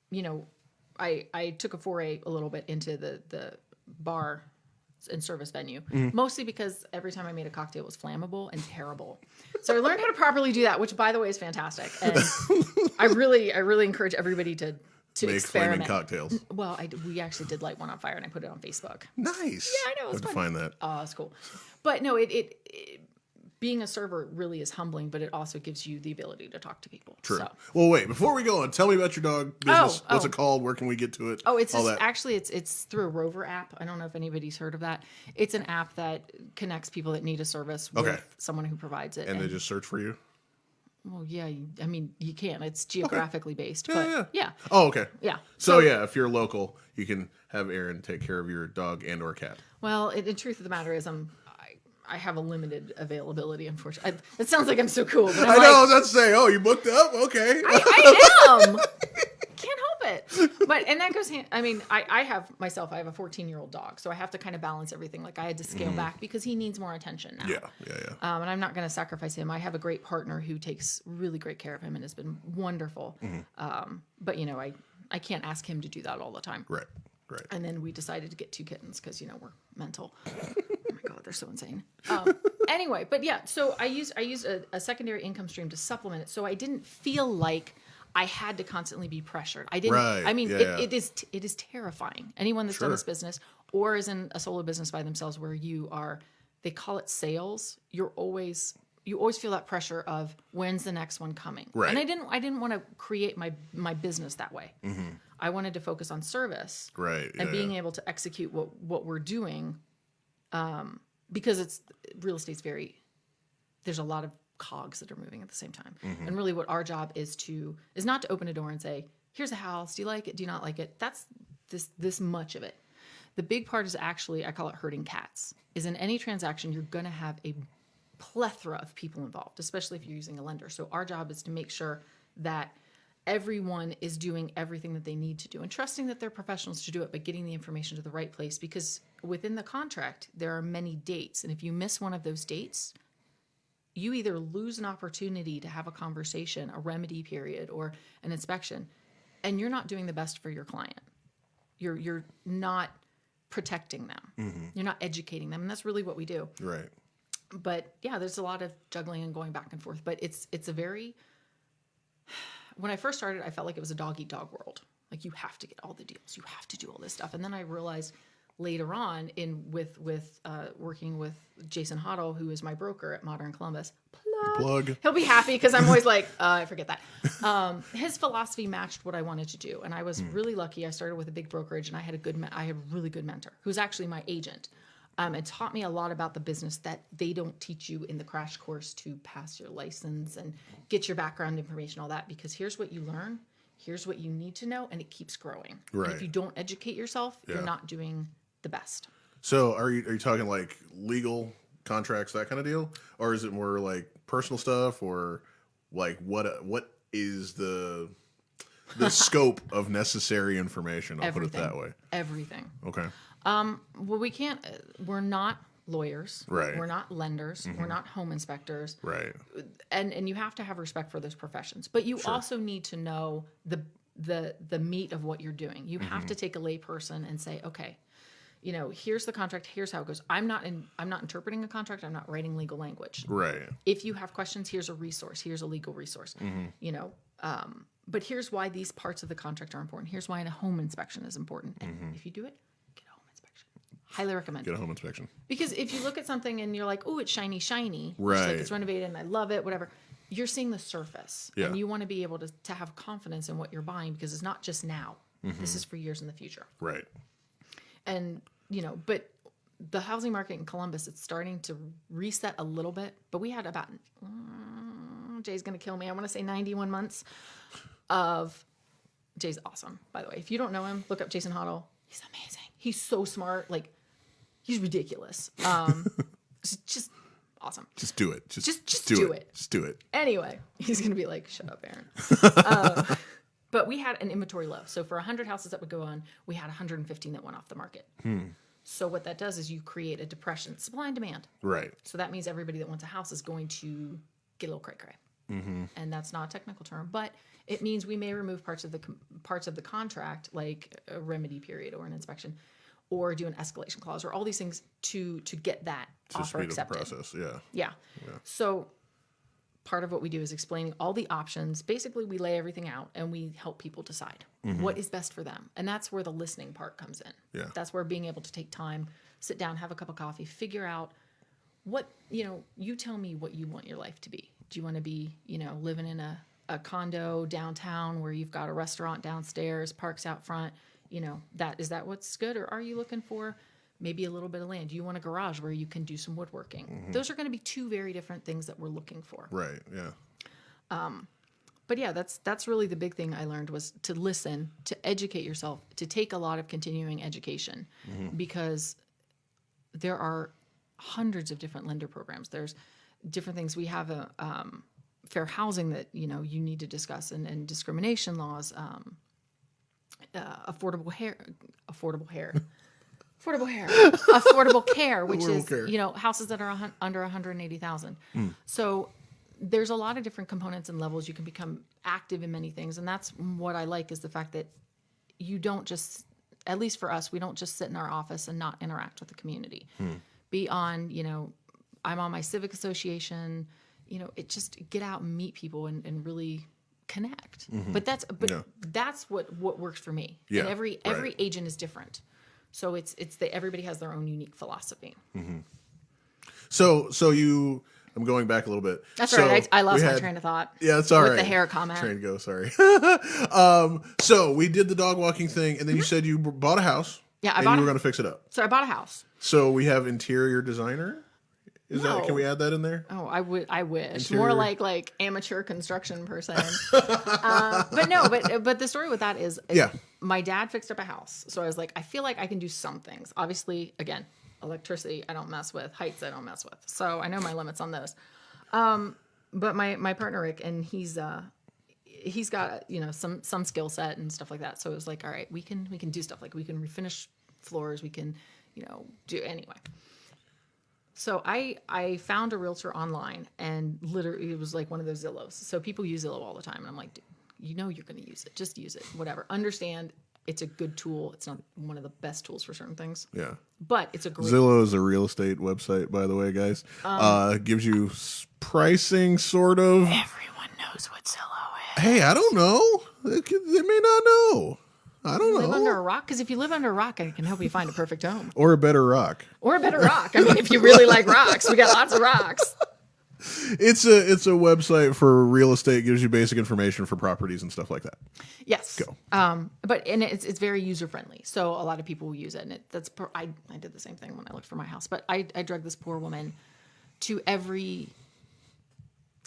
you know, I took a foray a little bit into the bar and service venue, mostly because every time I made a cocktail it was flammable and terrible. So I learned how to properly do that, which by the way is fantastic. And I really encourage everybody to make experiment. flaming cocktails. Well, we actually did light one on fire and I put it on Facebook. Nice. Yeah, I know. It was fun. Find that. Oh, it's cool. But no, it being a server really is humbling, but it also gives you the ability to talk to people. True. So. Well, wait, before we go on, tell me about your dog business. What's it called? Where can we get to it? Oh, it's actually it's through a Rover app. I don't know if anybody's heard of that. It's an app that connects people that need a service with someone who provides it. And they just search for you? Well, yeah. I mean, you can. It's geographically based. But yeah. Oh, okay. Yeah. So yeah, if you're local, you can have Erin take care of your dog and or cat. Well, the truth of the matter is I have a limited availability, unfortunately. It sounds like I'm so cool. But I know, I was about to say, you booked up? Okay. I am. Can't help it. But, and that goes hand, I mean, I have a 14-year-old dog, so I have to kind of balance everything. Like I had to scale back because he needs more attention now. Yeah. And I'm not going to sacrifice him. I have a great partner who takes really great care of him and has been wonderful. But you know, I can't ask him to do that all the time. Right. And then we decided to get 2 kittens because, you know, we're mental. Oh my God, they're so insane. Anyway, but yeah, so I used a secondary income stream to supplement it. So I didn't feel like I had to constantly be pressured. I didn't, Right, I mean, yeah. it is terrifying. Anyone that's done this business or is in a solo business by themselves where they call it sales. You always feel that pressure of when's the next one coming. Right. And I didn't want to create my business that way. I wanted to focus on service. Right. And being able to execute what we're doing, because real estate's there's a lot of cogs that are moving at the same time. And really what our job is not to open a door and say, here's a house. Do you like it? Do you not like it? That's this much of it. The big part is actually, I call it herding cats, is in any transaction, you're going to have a plethora of people involved, especially if you're using a lender. So our job is to make sure that everyone is doing everything that they need to do and trusting that they're professionals to do it, but getting the information to the right place, because within the contract, there are many dates. And if you miss one of those dates, you either lose an opportunity to have a conversation, a remedy period, or an inspection, and you're not doing the best for your client. You're not protecting them. You're not educating them. And that's really what we do. Right. But yeah, there's a lot of juggling and going back and forth, but it's a very, when I first started, I felt like it was a dog eat dog world. Like you have to get all the deals, you have to do all this stuff. And then I realized later on with working with Jason Hoddle, who is my broker at Modern Columbus, plug. He'll be happy because I'm always like, I forget that. His philosophy matched what I wanted to do. And I was really lucky. I started with a big brokerage and I had a really good mentor who's actually my agent. And taught me a lot about the business that they don't teach you in the crash course to pass your license and get your background information, all that, because here's what you learn, here's what you need to know, and it keeps growing. Right. And if you don't educate yourself, you're not doing the best. So are you talking like legal contracts, that kind of deal? Or is it more like personal stuff, or like what is the scope of necessary information? I'll put it that way. Everything. Okay. Well, we're not lawyers. Right. We're not lenders. We're not home inspectors. Right. And you have to have respect for those professions. But you also need to know the meat of what you're doing. You have to take a lay person and say, okay, you know, here's the contract, here's how it goes. I'm not interpreting a contract, I'm not writing legal language. Right. If you have questions, here's a resource, here's a legal resource. You know, but here's why these parts of the contract are important. Here's why a home inspection is important. And if you do it, highly recommend. Get a home inspection. Because if you look at something and you're like, oh, it's shiny. Right. Like it's renovated and I love it, whatever. You're seeing the surface. Yeah. And you want to be able to have confidence in what you're buying because it's not just now. This is for years in the future. Right. And, you know, but the housing market in Columbus, it's starting to reset a little bit. But we had about, Jay's going to kill me. I want to say 91 months of, Jay's awesome, by the way. If you don't know him, look up Jason Hoddle. He's amazing. He's so smart. Like, he's ridiculous. It's just awesome. Just do it. Just do it. Just do it. Anyway, he's going to be like, shut up, Erin. But we had an inventory low. So for 100 houses that would go on, we had 115 that went off the market. So what that does is you create a depression, supply and demand. Right. So that means everybody that wants a house is going to get a little cray-cray. And that's not a technical term, but it means we may remove parts of the contract, like a remedy period or an inspection, or do an escalation clause, or all these things to get that offer accepted. The process, yeah. So part of what we do is explaining all the options. Basically, we lay everything out and we help people decide what is best for them, and that's where the listening part comes in. Yeah. That's where being able to take time, sit down, have a cup of coffee, figure out what, you know, you tell me what you want your life to be. Do you want to be, you know, living in a condo downtown where you've got a restaurant downstairs, parks out front? You know, is that what's good? Or are you looking for maybe a little bit of land? Do you want a garage where you can do some woodworking? Those are going to be two very different things that we're looking for. Right. Yeah. But yeah, that's really the big thing I learned, was to listen, to educate yourself, to take a lot of continuing education, because there are hundreds of different lender programs. There's different things. We have a fair housing that, you know, you need to discuss, and discrimination laws. affordable care, which is houses that are under 180,000. So there's a lot of different components and levels. You can become active in many things, and that's what I like is the fact that you don't just, at least for us, we don't just sit in our office and not interact with the community. Be on, I'm on my civic association. It just get out and meet people and really connect. But that's what works for me. Yeah, and every agent is different. So it's everybody has their own unique philosophy. So you, I'm going back a little bit. That's right. I lost my train of thought. Yeah, that's all right. With the hair comment. Train to go, sorry. So we did the dog walking thing, and then you said you bought a house. Yeah, you were going to fix it up. So I bought a house. So we have interior designer. Can we add that in there? Oh, I wish. Interior. More like amateur construction person. But the story with that is my dad fixed up a house. So I was like, I feel like I can do some things. Obviously, again, electricity I don't mess with, heights I don't mess with. So I know my limits on those. But my partner Rick, and he's got some skill set and stuff like that. So it was like, all right, we can do stuff like we can refinish floors, we can do anyway. So I found a realtor online, and literally it was like one of those Zillows. So people use Zillow all the time, and I'm like, you're going to use it. Just use it. Whatever. Understand it's a good tool. It's not one of the best tools for certain things. Yeah. But it's a great Zillow is a real estate website, by the way, guys. Gives you pricing, sort of. Everyone knows what Zillow is. Hey, I don't know. They may not know. I don't know. Live under a rock? Because if you live under a rock, I can help you find a perfect home. Or a better rock. I mean, if you really like rocks, we got lots of rocks. It's a website for real estate. Gives you basic information for properties and stuff like that. Yes. Go. But it's very user friendly, so a lot of people will use it. And I did the same thing when I looked for my house. But I drug this poor woman to every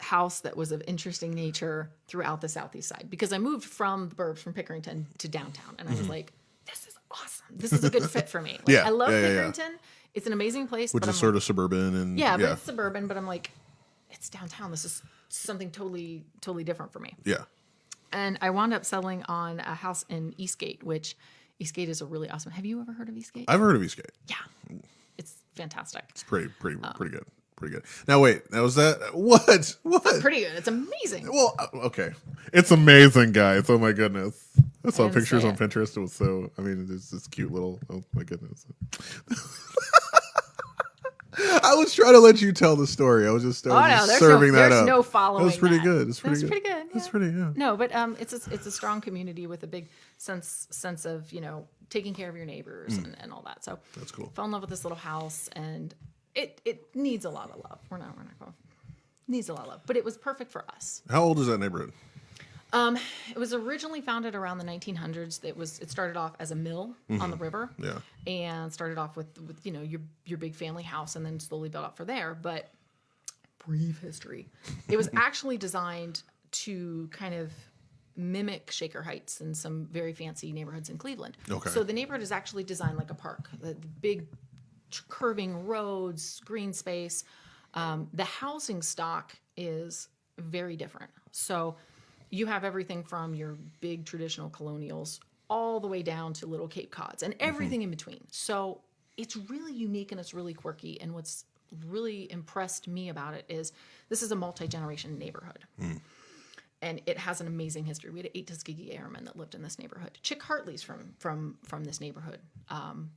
house that was of interesting nature throughout the southeast side, because I moved from the burbs, from Pickerington to downtown, and I was like, this is awesome. This is a good fit for me. I love Pickerington. Yeah. It's an amazing place, which is sort of suburban and but it's suburban. But I'm like, it's downtown. This is something totally different for me. Yeah. And I wound up settling on a house in Eastgate, which Eastgate is a really awesome. Have you ever heard of Eastgate? I've heard of Eastgate. Yeah, it's fantastic. It's pretty good. Pretty good. Now wait, now was that what? It's pretty good. It's amazing. Well, okay, it's amazing, guys. Oh my goodness, I saw pictures on Pinterest. It was so. I mean, it's this cute little. Oh my goodness. I was trying to let you tell the story. I was just serving that up. There's no following. That was pretty that. good. It's pretty That's good. pretty good. Yeah. It's pretty good. No, but it's a strong community with a big sense of taking care of your neighbors and all that. So that's cool. Fell in love with this little house, and it needs a lot of love. We're not going. Needs a lot of love, but it was perfect for us. How old is that neighborhood? It was originally founded around the 1900s. It started off as a mill on the river. Yeah. And started off with your big family house, and then slowly built up from there. But brief history. It was actually designed to kind of mimic Shaker Heights and some very fancy neighborhoods in Cleveland. Okay. So the neighborhood is actually designed like a park. The big curving roads, green space. The housing stock is very different. So you have everything from your big traditional colonials all the way down to little Cape Cods and everything in between. So it's really unique and it's really quirky. And what's really impressed me about it is this is a multi-generation neighborhood. And it has an amazing history. We had 8 Tuskegee Airmen that lived in this neighborhood. Chick Hartley's from this neighborhood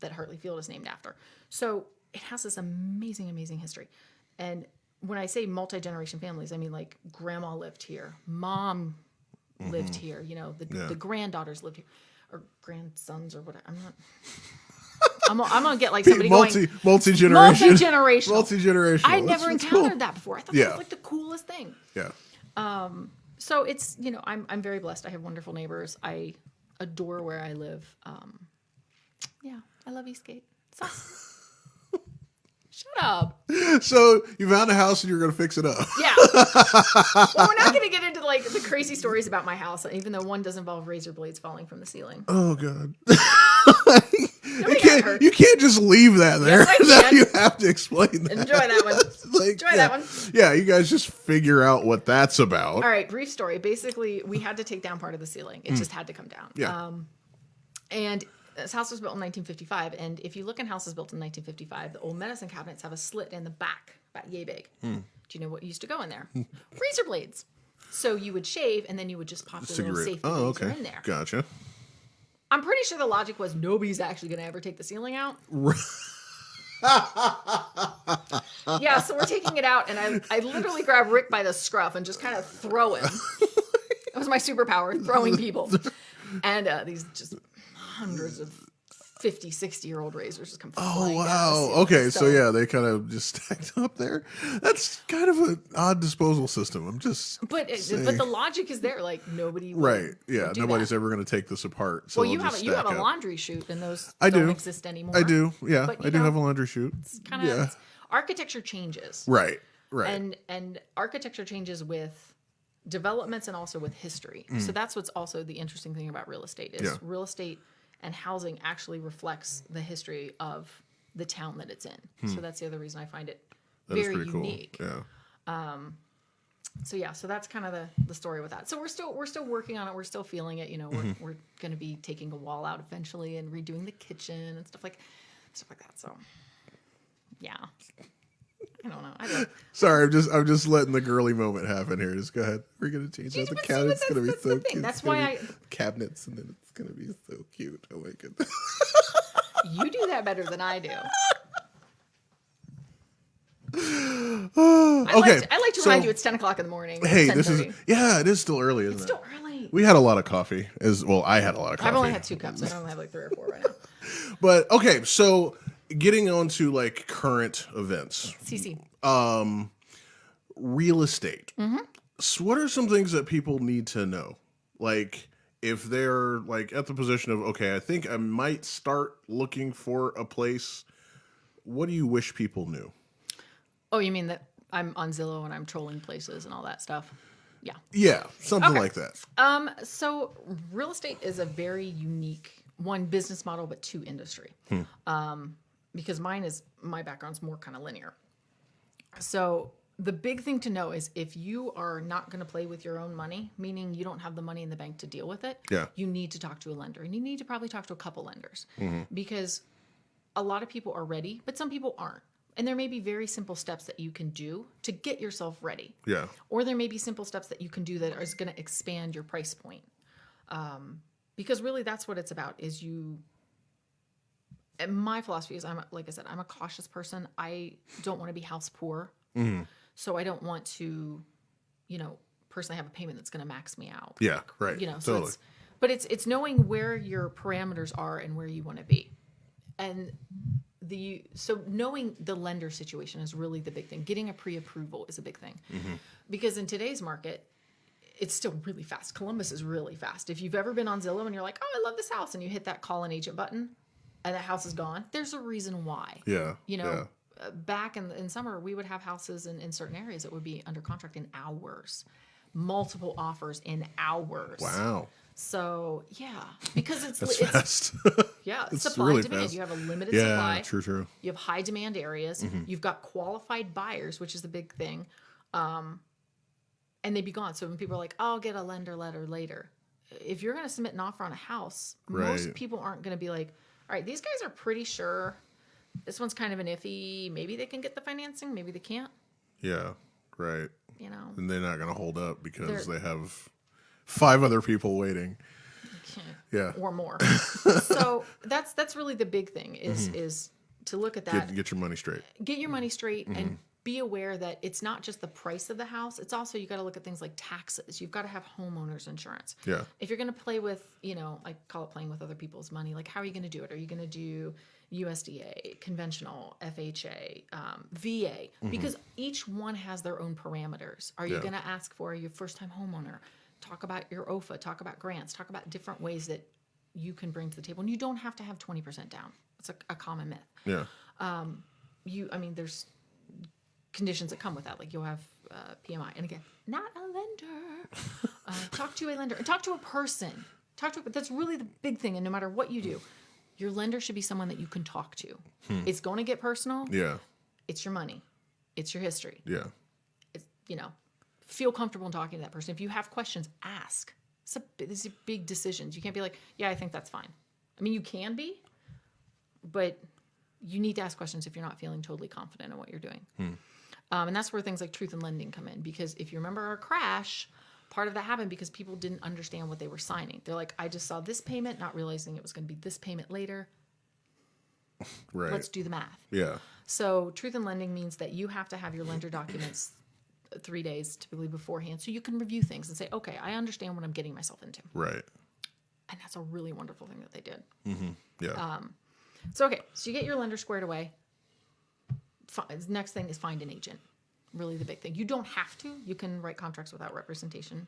that Hartley Field is named after. So it has this amazing, amazing history. And when I say multi-generation families, I mean like grandma lived here, mom lived here, the granddaughters lived here, or grandsons or whatever. I'm gonna get like somebody multi-generational. I never encountered that before. I thought that was like the coolest thing. Yeah. So it's I'm very blessed. I have wonderful neighbors. I adore where I live. I love Eastgate. So, shut up. So you found a house and you're going to fix it up. Yeah. Well, we're not going to get into like the crazy stories about my house, even though one does involve razor blades falling from the ceiling. Oh God. You can't just leave that there. Yes, I can. You have to explain that. Enjoy that one. Enjoy that one. Yeah, you guys just figure out what that's about. All right, brief story. Basically, we had to take down part of the ceiling. It just had to come down. Yeah. And this house was built in 1955. And if you look in houses built in 1955, the old medicine cabinets have a slit in the back, about yay big. Do you know what used to go in there? Razor blades. So you would shave, and then you would just pop the little safety razor in there. Gotcha. I'm pretty sure the logic was nobody's actually going to ever take the ceiling out. Yeah, so we're taking it out, and I literally grab Rick by the scruff and just kind of throw him. That was my superpower, throwing people. And these just hundreds of 50, 60-year-old razors just come flying down. Oh, wow. Okay, so yeah, they kind of just stacked up there. That's kind of an odd disposal system. I'm just But the logic is there. Like, nobody would, right. Yeah, would do nobody's that. ever going to take this apart. So Well, you have a laundry chute, and those don't exist anymore. I do. Yeah, But, I do have a laundry chute. It's kind of architecture changes. Right. And architecture changes with developments and also with history. So that's what's also the interesting thing about real estate is real estate and housing actually reflects the history of the town that it's in. So that's the other reason I find it very unique. Cool. Yeah. So that's kind of the story with that. So we're still working on it. We're still feeling it. You know, we're going to be taking a wall out eventually and redoing the kitchen and stuff like that. So yeah. I don't know. Sorry, I'm just letting the girly moment happen here. Just go ahead. We're gonna change out the cabinet. It's gonna be so cute. That's why cabinets, and then it's gonna be so cute. Oh my goodness. You do that better than I do. I like to remind you it's 10 o'clock in the morning. Hey, it is still early, isn't it? It's still early. We had a lot of coffee. I had a lot of coffee. I've only had 2 cups. I only have like 3 or 4 right now. But okay, so getting on to like current events. CC. Real estate. So what are some things that people need to know? Like if they're like at the position of, okay, I think I might start looking for a place. What do you wish people knew? Oh, you mean that I'm on Zillow and I'm trolling places and all that stuff? Yeah. Yeah, something like that. So real estate is a very unique one business model, but 2 industry. Because my background's more kind of linear. So the big thing to know is if you are not going to play with your own money, meaning you don't have the money in the bank to deal with it, you need to talk to a lender, and you need to probably talk to a couple lenders because a lot of people are ready, but some people aren't. And there may be very simple steps that you can do to get yourself ready. Yeah. Or there may be simple steps that you can do that is going to expand your price point. Because really that's what it's about is and my philosophy is like I said, I'm a cautious person. I don't want to be house poor. So I don't want to, personally have a payment that's going to max me out. Yeah. Right. So totally. It's knowing where your parameters are and where you want to be. And so knowing the lender situation is really the big thing. Getting a pre-approval is a big thing. Because in today's market, it's still really fast. Columbus is really fast. If you've ever been on Zillow and you're like, oh, I love this house, and you hit that call an agent button and that house is gone, there's a reason why. Yeah. Back in summer, we would have houses in certain areas that would be under contract in hours. Multiple offers in hours. Wow. So, yeah, because it's fast. Yeah, it's supply really and demand. fast. You have a limited supply. Yeah, true. You have high demand areas. You've got qualified buyers, which is the big thing. And they'd be gone. So when people are like, I'll get a lender letter later. If you're going to submit an offer on a house, most people aren't going to be like, all right, these guys are pretty sure this one's kind of an iffy. Maybe they can get the financing. Maybe they can't. Yeah, right. And they're not going to hold up because they have 5 other people waiting. Yeah. Or more. So that's really the big thing is to look at that. Get your money straight. Get your money straight and be aware that it's not just the price of the house. It's also, you got to look at things like taxes. You've got to have homeowners insurance. Yeah. If you're going to play with, I call it playing with other people's money. Like, how are you going to do it? Are you going to do USDA, conventional, FHA, VA? Because each one has their own parameters. Are you going to ask for your first-time homeowner? Talk about your OFA. Talk about grants. Talk about different ways that you can bring to the table. And you don't have to have 20% down. It's a common myth. Yeah. There's conditions that come with that. Like you'll have PMI. And again, not a lender. Talk to a lender. And talk to a person. That's really the big thing. And no matter what you do, your lender should be someone that you can talk to. It's going to get personal. Yeah. It's your money. It's your history. Yeah. It's, feel comfortable in talking to that person. If you have questions, ask. These are big decisions. You can't be like, yeah, I think that's fine. I mean, you can be, but you need to ask questions if you're not feeling totally confident in what you're doing. And that's where things like truth in lending come in. Because if you remember our crash, part of that happened because people didn't understand what they were signing. They're like, I just saw this payment, not realizing it was going to be this payment later. Right. Let's do the math. Yeah. So truth in lending means that you have to have your lender documents 3 days typically beforehand so you can review things and say, okay, I understand what I'm getting myself into. Right. And that's a really wonderful thing that they did. Yeah. So you get your lender squared away. Next thing is find an agent. Really the big thing. You don't have to. You can write contracts without representation.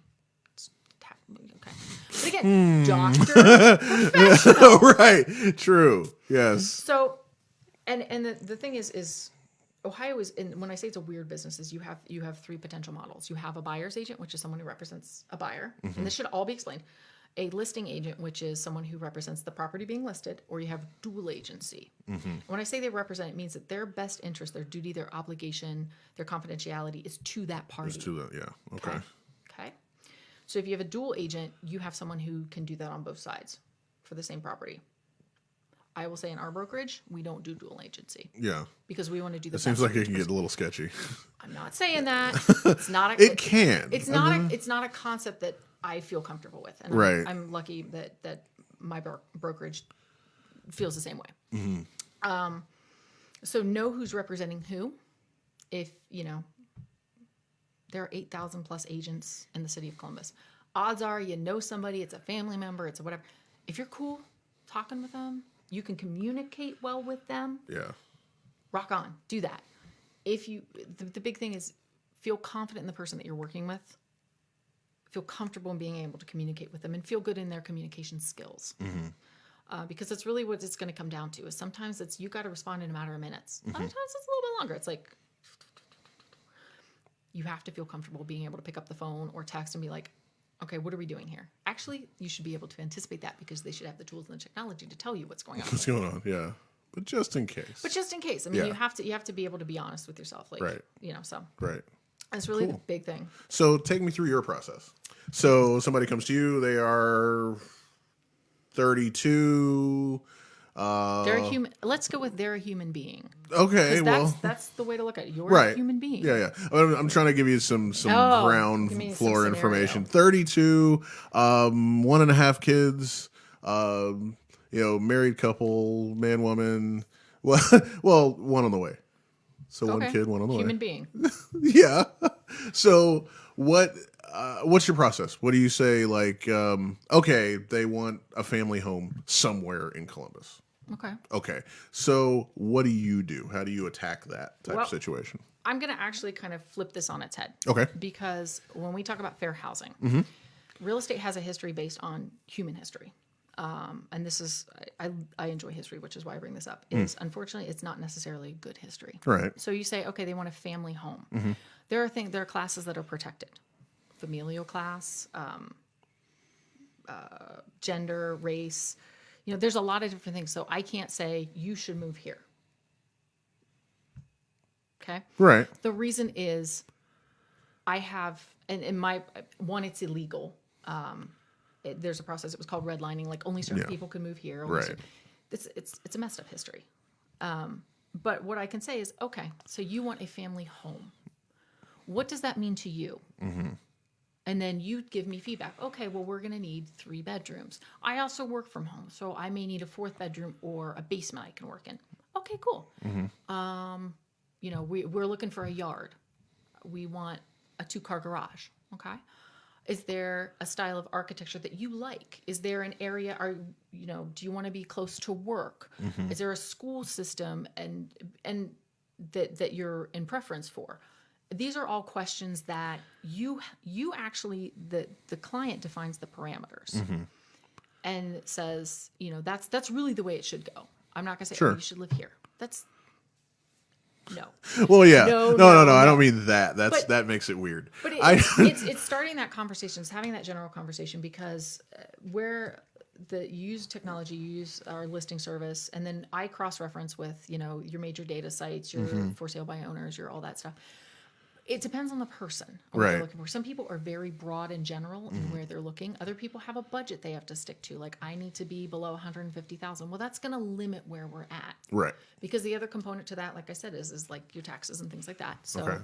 Okay. But again, doctor, professional. Right. True. Yes. So, and the thing is Ohio is, and when I say it's a weird business, is you have 3 potential models. You have a buyer's agent, which is someone who represents a buyer, and this should all be explained. A listing agent, which is someone who represents the property being listed, or you have dual agency. When I say they represent, it means that their best interest, their duty, their obligation, their confidentiality is to that party. Just to that. Yeah. Okay. Okay. So if you have a dual agent, you have someone who can do that on both sides for the same property. I will say in our brokerage, we don't do dual agency. Yeah. Because we want to do the It seems like it can get a little sketchy. I'm not saying that. It's not a, It can. It's not a concept that I feel comfortable with. And Right. I'm lucky that my brokerage feels the same way. So know who's representing who. If, there are 8,000 plus agents in the city of Columbus. Odds are you know somebody, it's a family member, it's a whatever. If you're cool talking with them, you can communicate well with them. Yeah. Rock on. Do that. If you, the big thing is feel confident in the person that you're working with. Feel comfortable in being able to communicate with them and feel good in their communication skills. Because that's really what it's going to come down to is sometimes it's, you got to respond in a matter of minutes. Other times it's a little bit longer. It's like, you have to feel comfortable being able to pick up the phone or text and be like, okay, what are we doing here? Actually, you should be able to anticipate that because they should have the tools and the technology to tell you what's going on. What's going on? Yeah. But just in case. I mean, you have to be able to be honest with yourself. Like, Right. So Right. that's really the big thing. So take me through your process. So somebody comes to you, they are 32. They're a human. Let's go with they're a human being. Okay, That's the way to look at it. You're right. a human being. Yeah. I'm trying to give you some ground give me floor some information. 32, 1.5 kids, married couple, man, woman. Well, one on the way. So one kid, one on the way. Human being. Yeah. So what's your process? What do you say? Like, okay, they want a family home somewhere in Columbus. Okay. So what do you do? How do you attack that type of situation? I'm going to actually kind of flip this on its head. Okay. Because when we talk about fair housing, real estate has a history based on human history. And this is, I enjoy history, which is why I bring this up, is unfortunately, it's not necessarily good history. Right. So you say, okay, they want a family home. There are classes that are protected. Familial class, gender, race. There's a lot of different things. So I can't say you should move here. Okay. Right. The reason is I have, and in my one, it's illegal. There's a process. It was called redlining. Like only certain people can move here. Right. It's a messed up history. But what I can say is, okay, so you want a family home. What does that mean to you? And then you give me feedback. Okay, well, we're going to need 3 bedrooms. I also work from home, so I may need a 4th bedroom or a basement I can work in. Okay, cool. We're looking for a yard. We want a 2-car garage. Okay. Is there a style of architecture that you like? Is there an area? Do you want to be close to work? Is there a school system and that you're in preference for? These are all questions that you actually, the client defines the parameters and says, that's really the way it should go. I'm not going to say, oh, you should live here. That's no. Well, yeah. No. I don't mean that. That makes it weird. But it's starting that conversation, it's having that general conversation because where you use technology, you use our listing service, and then I cross-reference with, your major data sites, your for sale by owners, your all that stuff. It depends on the person, what Right. they're looking for. Some people are very broad and general in where they're looking. Other people have a budget they have to stick to. Like, I need to be below 150,000. Well, that's going to limit where we're at. Right. Because the other component to that, like I said, is like your taxes and things like that. So, Okay.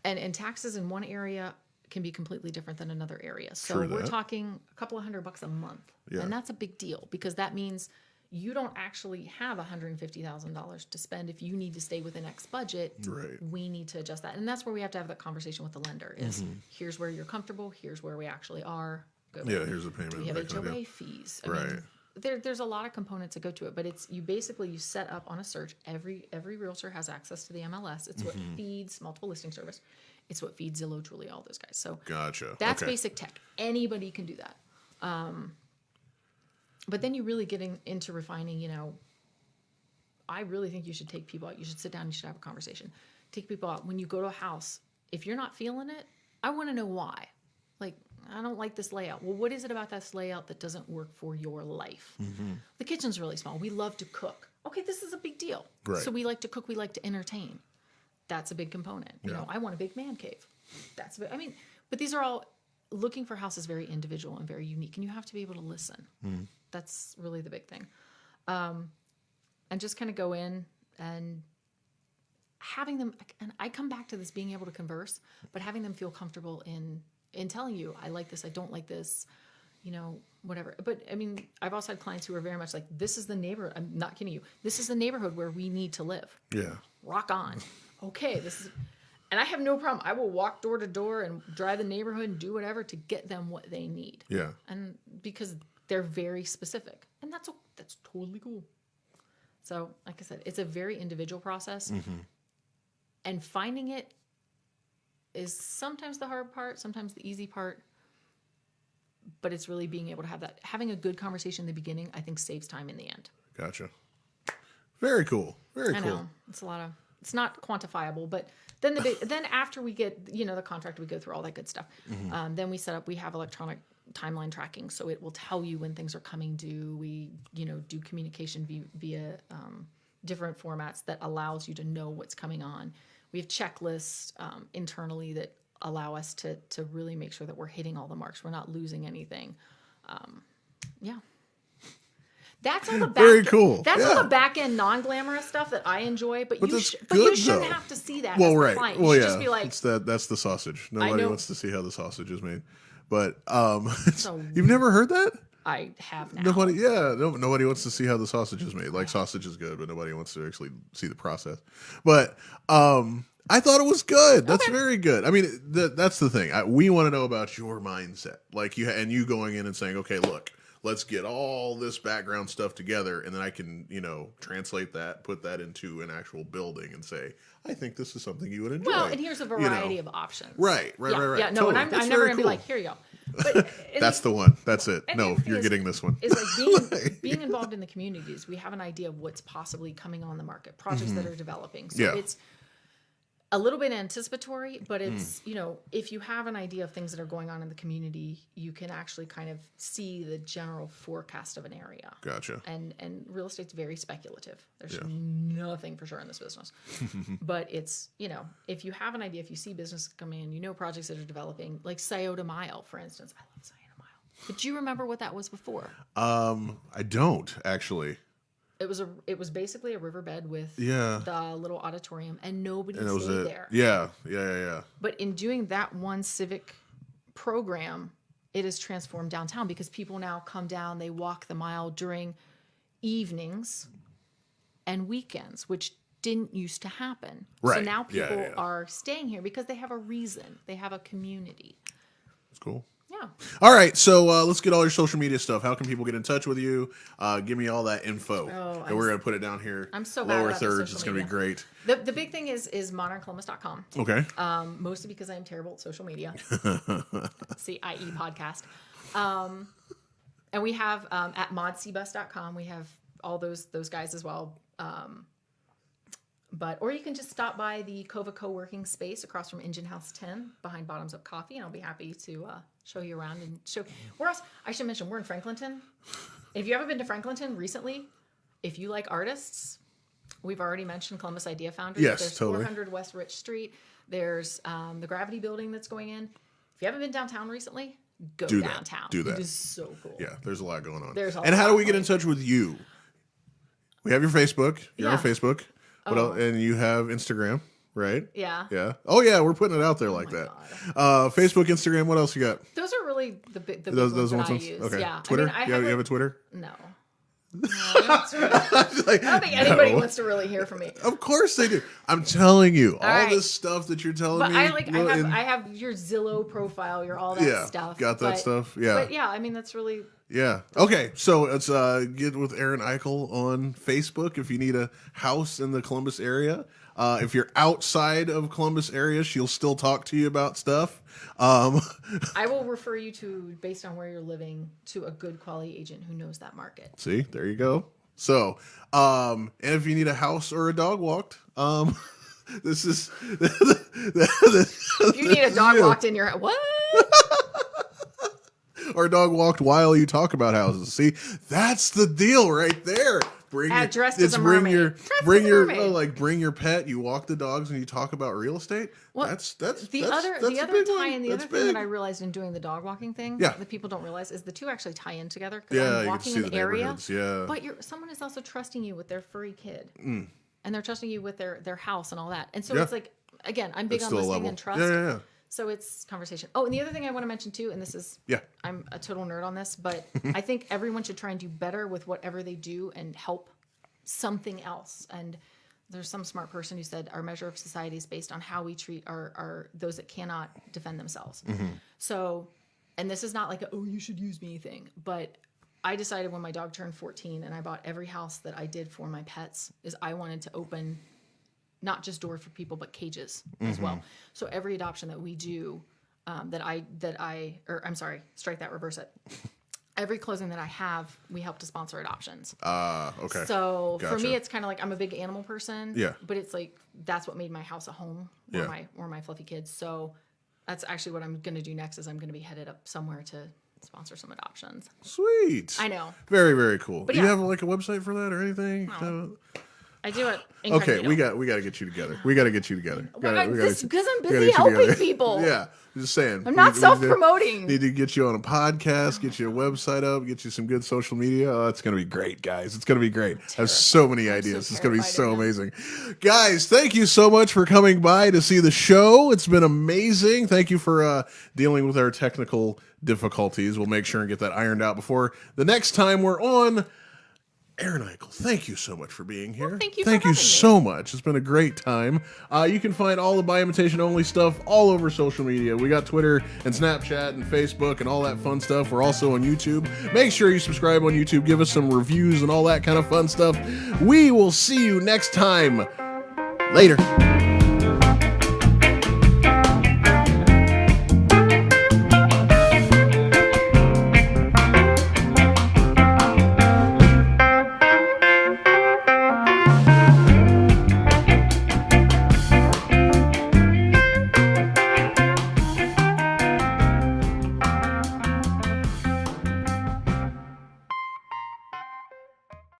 and taxes in one area can be completely different than another area. So True we're that. talking a couple of $100 a month. Yeah. And that's a big deal because that means you don't actually have $150,000 to spend. If you need to stay within X budget, Right. we need to adjust that. And that's where we have to have that conversation with the lender is here's where you're comfortable. Here's where we actually are. Go Yeah, here's the payment. we have that kind of HOA deal. fees. Right. There's a lot of components that go to it, but it's you set up on a search. Every realtor has access to the MLS. It's what feeds multiple listing service. It's what feeds Zillow, Trulia, all those guys. So Gotcha. that's Okay. basic tech. Anybody can do that. But then you really get into refining, I really think you should take people out. You should sit down. You should have a conversation. Take people out. When you go to a house, if you're not feeling it, I want to know why. Like, I don't like this layout. Well, what is it about this layout that doesn't work for your life? The kitchen's really small. We love to cook. Okay, this is a big deal. Right. So we like to cook. We like to entertain. That's a big component. You know, I want a big man cave. But these are all looking for houses very individual and very unique, and you have to be able to listen. That's really the big thing. And just kind of go in and having them, and I come back to this being able to converse, but having them feel comfortable in telling you, I like this, I don't like this, whatever. But I've also had clients who are very much like, this is the neighborhood. I'm not kidding you. This is the neighborhood where we need to live. Yeah. Rock on. Okay. And I have no problem. I will walk door to door and drive the neighborhood and do whatever to get them what they need. Yeah. And because they're very specific, and that's totally cool. So, like I said, it's a very individual process, and finding it is sometimes the hard part, sometimes the easy part. But it's really being able to having a good conversation in the beginning, I think saves time in the end. Gotcha. Very cool. Very I cool. know it's not quantifiable, but then then after we get the contract, we go through all that good stuff. Then we have electronic timeline tracking, so it will tell you when things are coming due. We do communication via different formats that allows you to know what's coming on. We have checklists internally that allow us to really make sure that we're hitting all the marks. We're not losing anything. That's all the back. Very cool. That's Yeah. all the back end non-glamorous stuff that I enjoy. But you that's shouldn't good, though. have to see that. Well, as the right. client. Well, You should yeah. just be like, It's that's the sausage. Nobody know. wants to see how the sausage is made. But So you've never heard that? I have now. Nobody wants to see how the sausage is made. Like, sausage is good, but nobody wants to actually see the process. But I thought it was good. That's very good. That's the thing. We want to know about your mindset, like you going in and saying, okay, look, let's get all this background stuff together, and then I can, translate that, put that into an actual building, and say, I think this is something you would enjoy. Well, and here's a variety of options. Right. Yeah, no, Totally. and I'm That's never very going to be cool. like, here you go. But That's the one. That's it. and No, the other thing you're is- getting this one. Is like being involved in the communities. We have an idea of what's possibly coming on the market, projects that are developing. So Yeah. it's a little bit anticipatory, but it's, if you have an idea of things that are going on in the community, you can actually kind of see the general forecast of an area. Gotcha. And real estate's very speculative. There's nothing for sure in this business. But it's, if you have an idea, if you see business coming in, projects that are developing, like Scioto Mile, for instance. I love Scioto Mile. But do you remember what that was before? I don't actually. It was basically a riverbed with Yeah. the little auditorium, and nobody And it was stayed it. there. Yeah. But in doing that one civic program, it has transformed downtown because people now come down, they walk the mile during evenings and weekends, which didn't used to happen. So Right. now people Yeah. are staying here because they have a reason. They have a community. That's cool. Yeah. All right, so let's get all your social media stuff. How can people get in touch with you? Give me all that info, and we're gonna put it down here. I'm so bad lower about the thirds. social It's gonna be media. great. The big thing is moderncolumbus.com. Okay. Mostly because I am terrible at social media. See, i.e. podcast. And we have at modcbus.com, we have all those guys as well. Or you can just stop by the Cova co-working space across from Engine House 10 behind Bottoms Up Coffee, and I'll be happy to show you around and show. Where else? I should mention, we're in Franklinton. If you haven't been to Franklinton recently, if you like artists, We've already mentioned Columbus Idea Foundry. Yes, There's totally. 400 West Rich Street. There's the Gravity Building that's going in. If you haven't been downtown recently, go downtown. Do that. It is so cool. Yeah, there's a lot going on. There's a and how lot do we get in touch with you? We have your Facebook. You're on Yeah. Facebook. What else? And you have Instagram, right? Yeah. Yeah. Oh, yeah, we're putting it out there like that. Facebook, Instagram, what else you got? Those are really the big Those ones that ones? I use. Okay. Yeah. Twitter? I mean, you have a Twitter? No. No, I don't think anybody wants to really hear from me. Of course they do. I'm telling you, all right. this stuff that you're telling But me. I have your Zillow profile, your all that stuff. Got that stuff. Yeah. But yeah, I mean that's really Yeah. Okay. So let's get with Erin Eichel on Facebook if you need a house in the Columbus area. If you're outside of Columbus area, she'll still talk to you about stuff. I will refer you to, based on where you're living, to a good quality agent who knows that market. See, there you go. So, and if you need a house or a dog walked, this is. If you need a dog walked in your what? Or a dog walked while you talk about houses. See, that's the deal right there. Dressed as a mermaid. Bring your pet. You walk the dogs and you talk about real estate. Well, the other tie in the other thing that I realized in doing the dog walking thing that people don't realize is the two actually tie in together. Yeah, I'm you walking can see an the area, neighborhoods. Yeah, but someone is also trusting you with their furry kid, and they're trusting you with their house and all that. And so it's like, again, I'm big on listening and trust. Yeah. So it's conversation. Oh, and the other thing I want to mention too, and this is, I'm a total nerd on this, but I think everyone should try and do better with whatever they do and help something else. And there's some smart person who said our measure of society is based on how we treat our those that cannot defend themselves. So, and this is not like you should use me thing, but I decided when my dog turned 14 and I bought every house that I did for my pets is I wanted to open not just doors for people, but cages as well. So every adoption that we do, strike that, reverse it. Every closing that I have, we help to sponsor adoptions. Okay. So for me, it's kind of like I'm a big animal person. Yeah. But it's like that's what made my house a home. Or my fluffy kids. So that's actually what I'm going to do next. Is I'm going to be headed up somewhere to sponsor some adoptions. Sweet. I know. Very, very cool. But do you have like a website for that or anything? No. I do it. Okay, we got to get you together. Because I'm busy helping people. Yeah, just saying. I'm not self-promoting. Need to get you on a podcast, get you a website up, get you some good social media. Oh, it's going to be great, guys. It's going to be great. I have so many ideas. It's going to be so amazing. Guys, thank you so much for coming by to see the show. It's been amazing. Thank you for dealing with our technical difficulties. We'll make sure and get that ironed out before the next time we're on. Erin Eichel, thank you so much for being here. Well, thank you so much. It's been a great time. You can find all the By Imitation Only stuff all over social media. We got Twitter and Snapchat and Facebook and all that fun stuff. We're also on YouTube. Make sure you subscribe on YouTube. Give us some reviews and all that kind of fun stuff. We will see you next time. Later.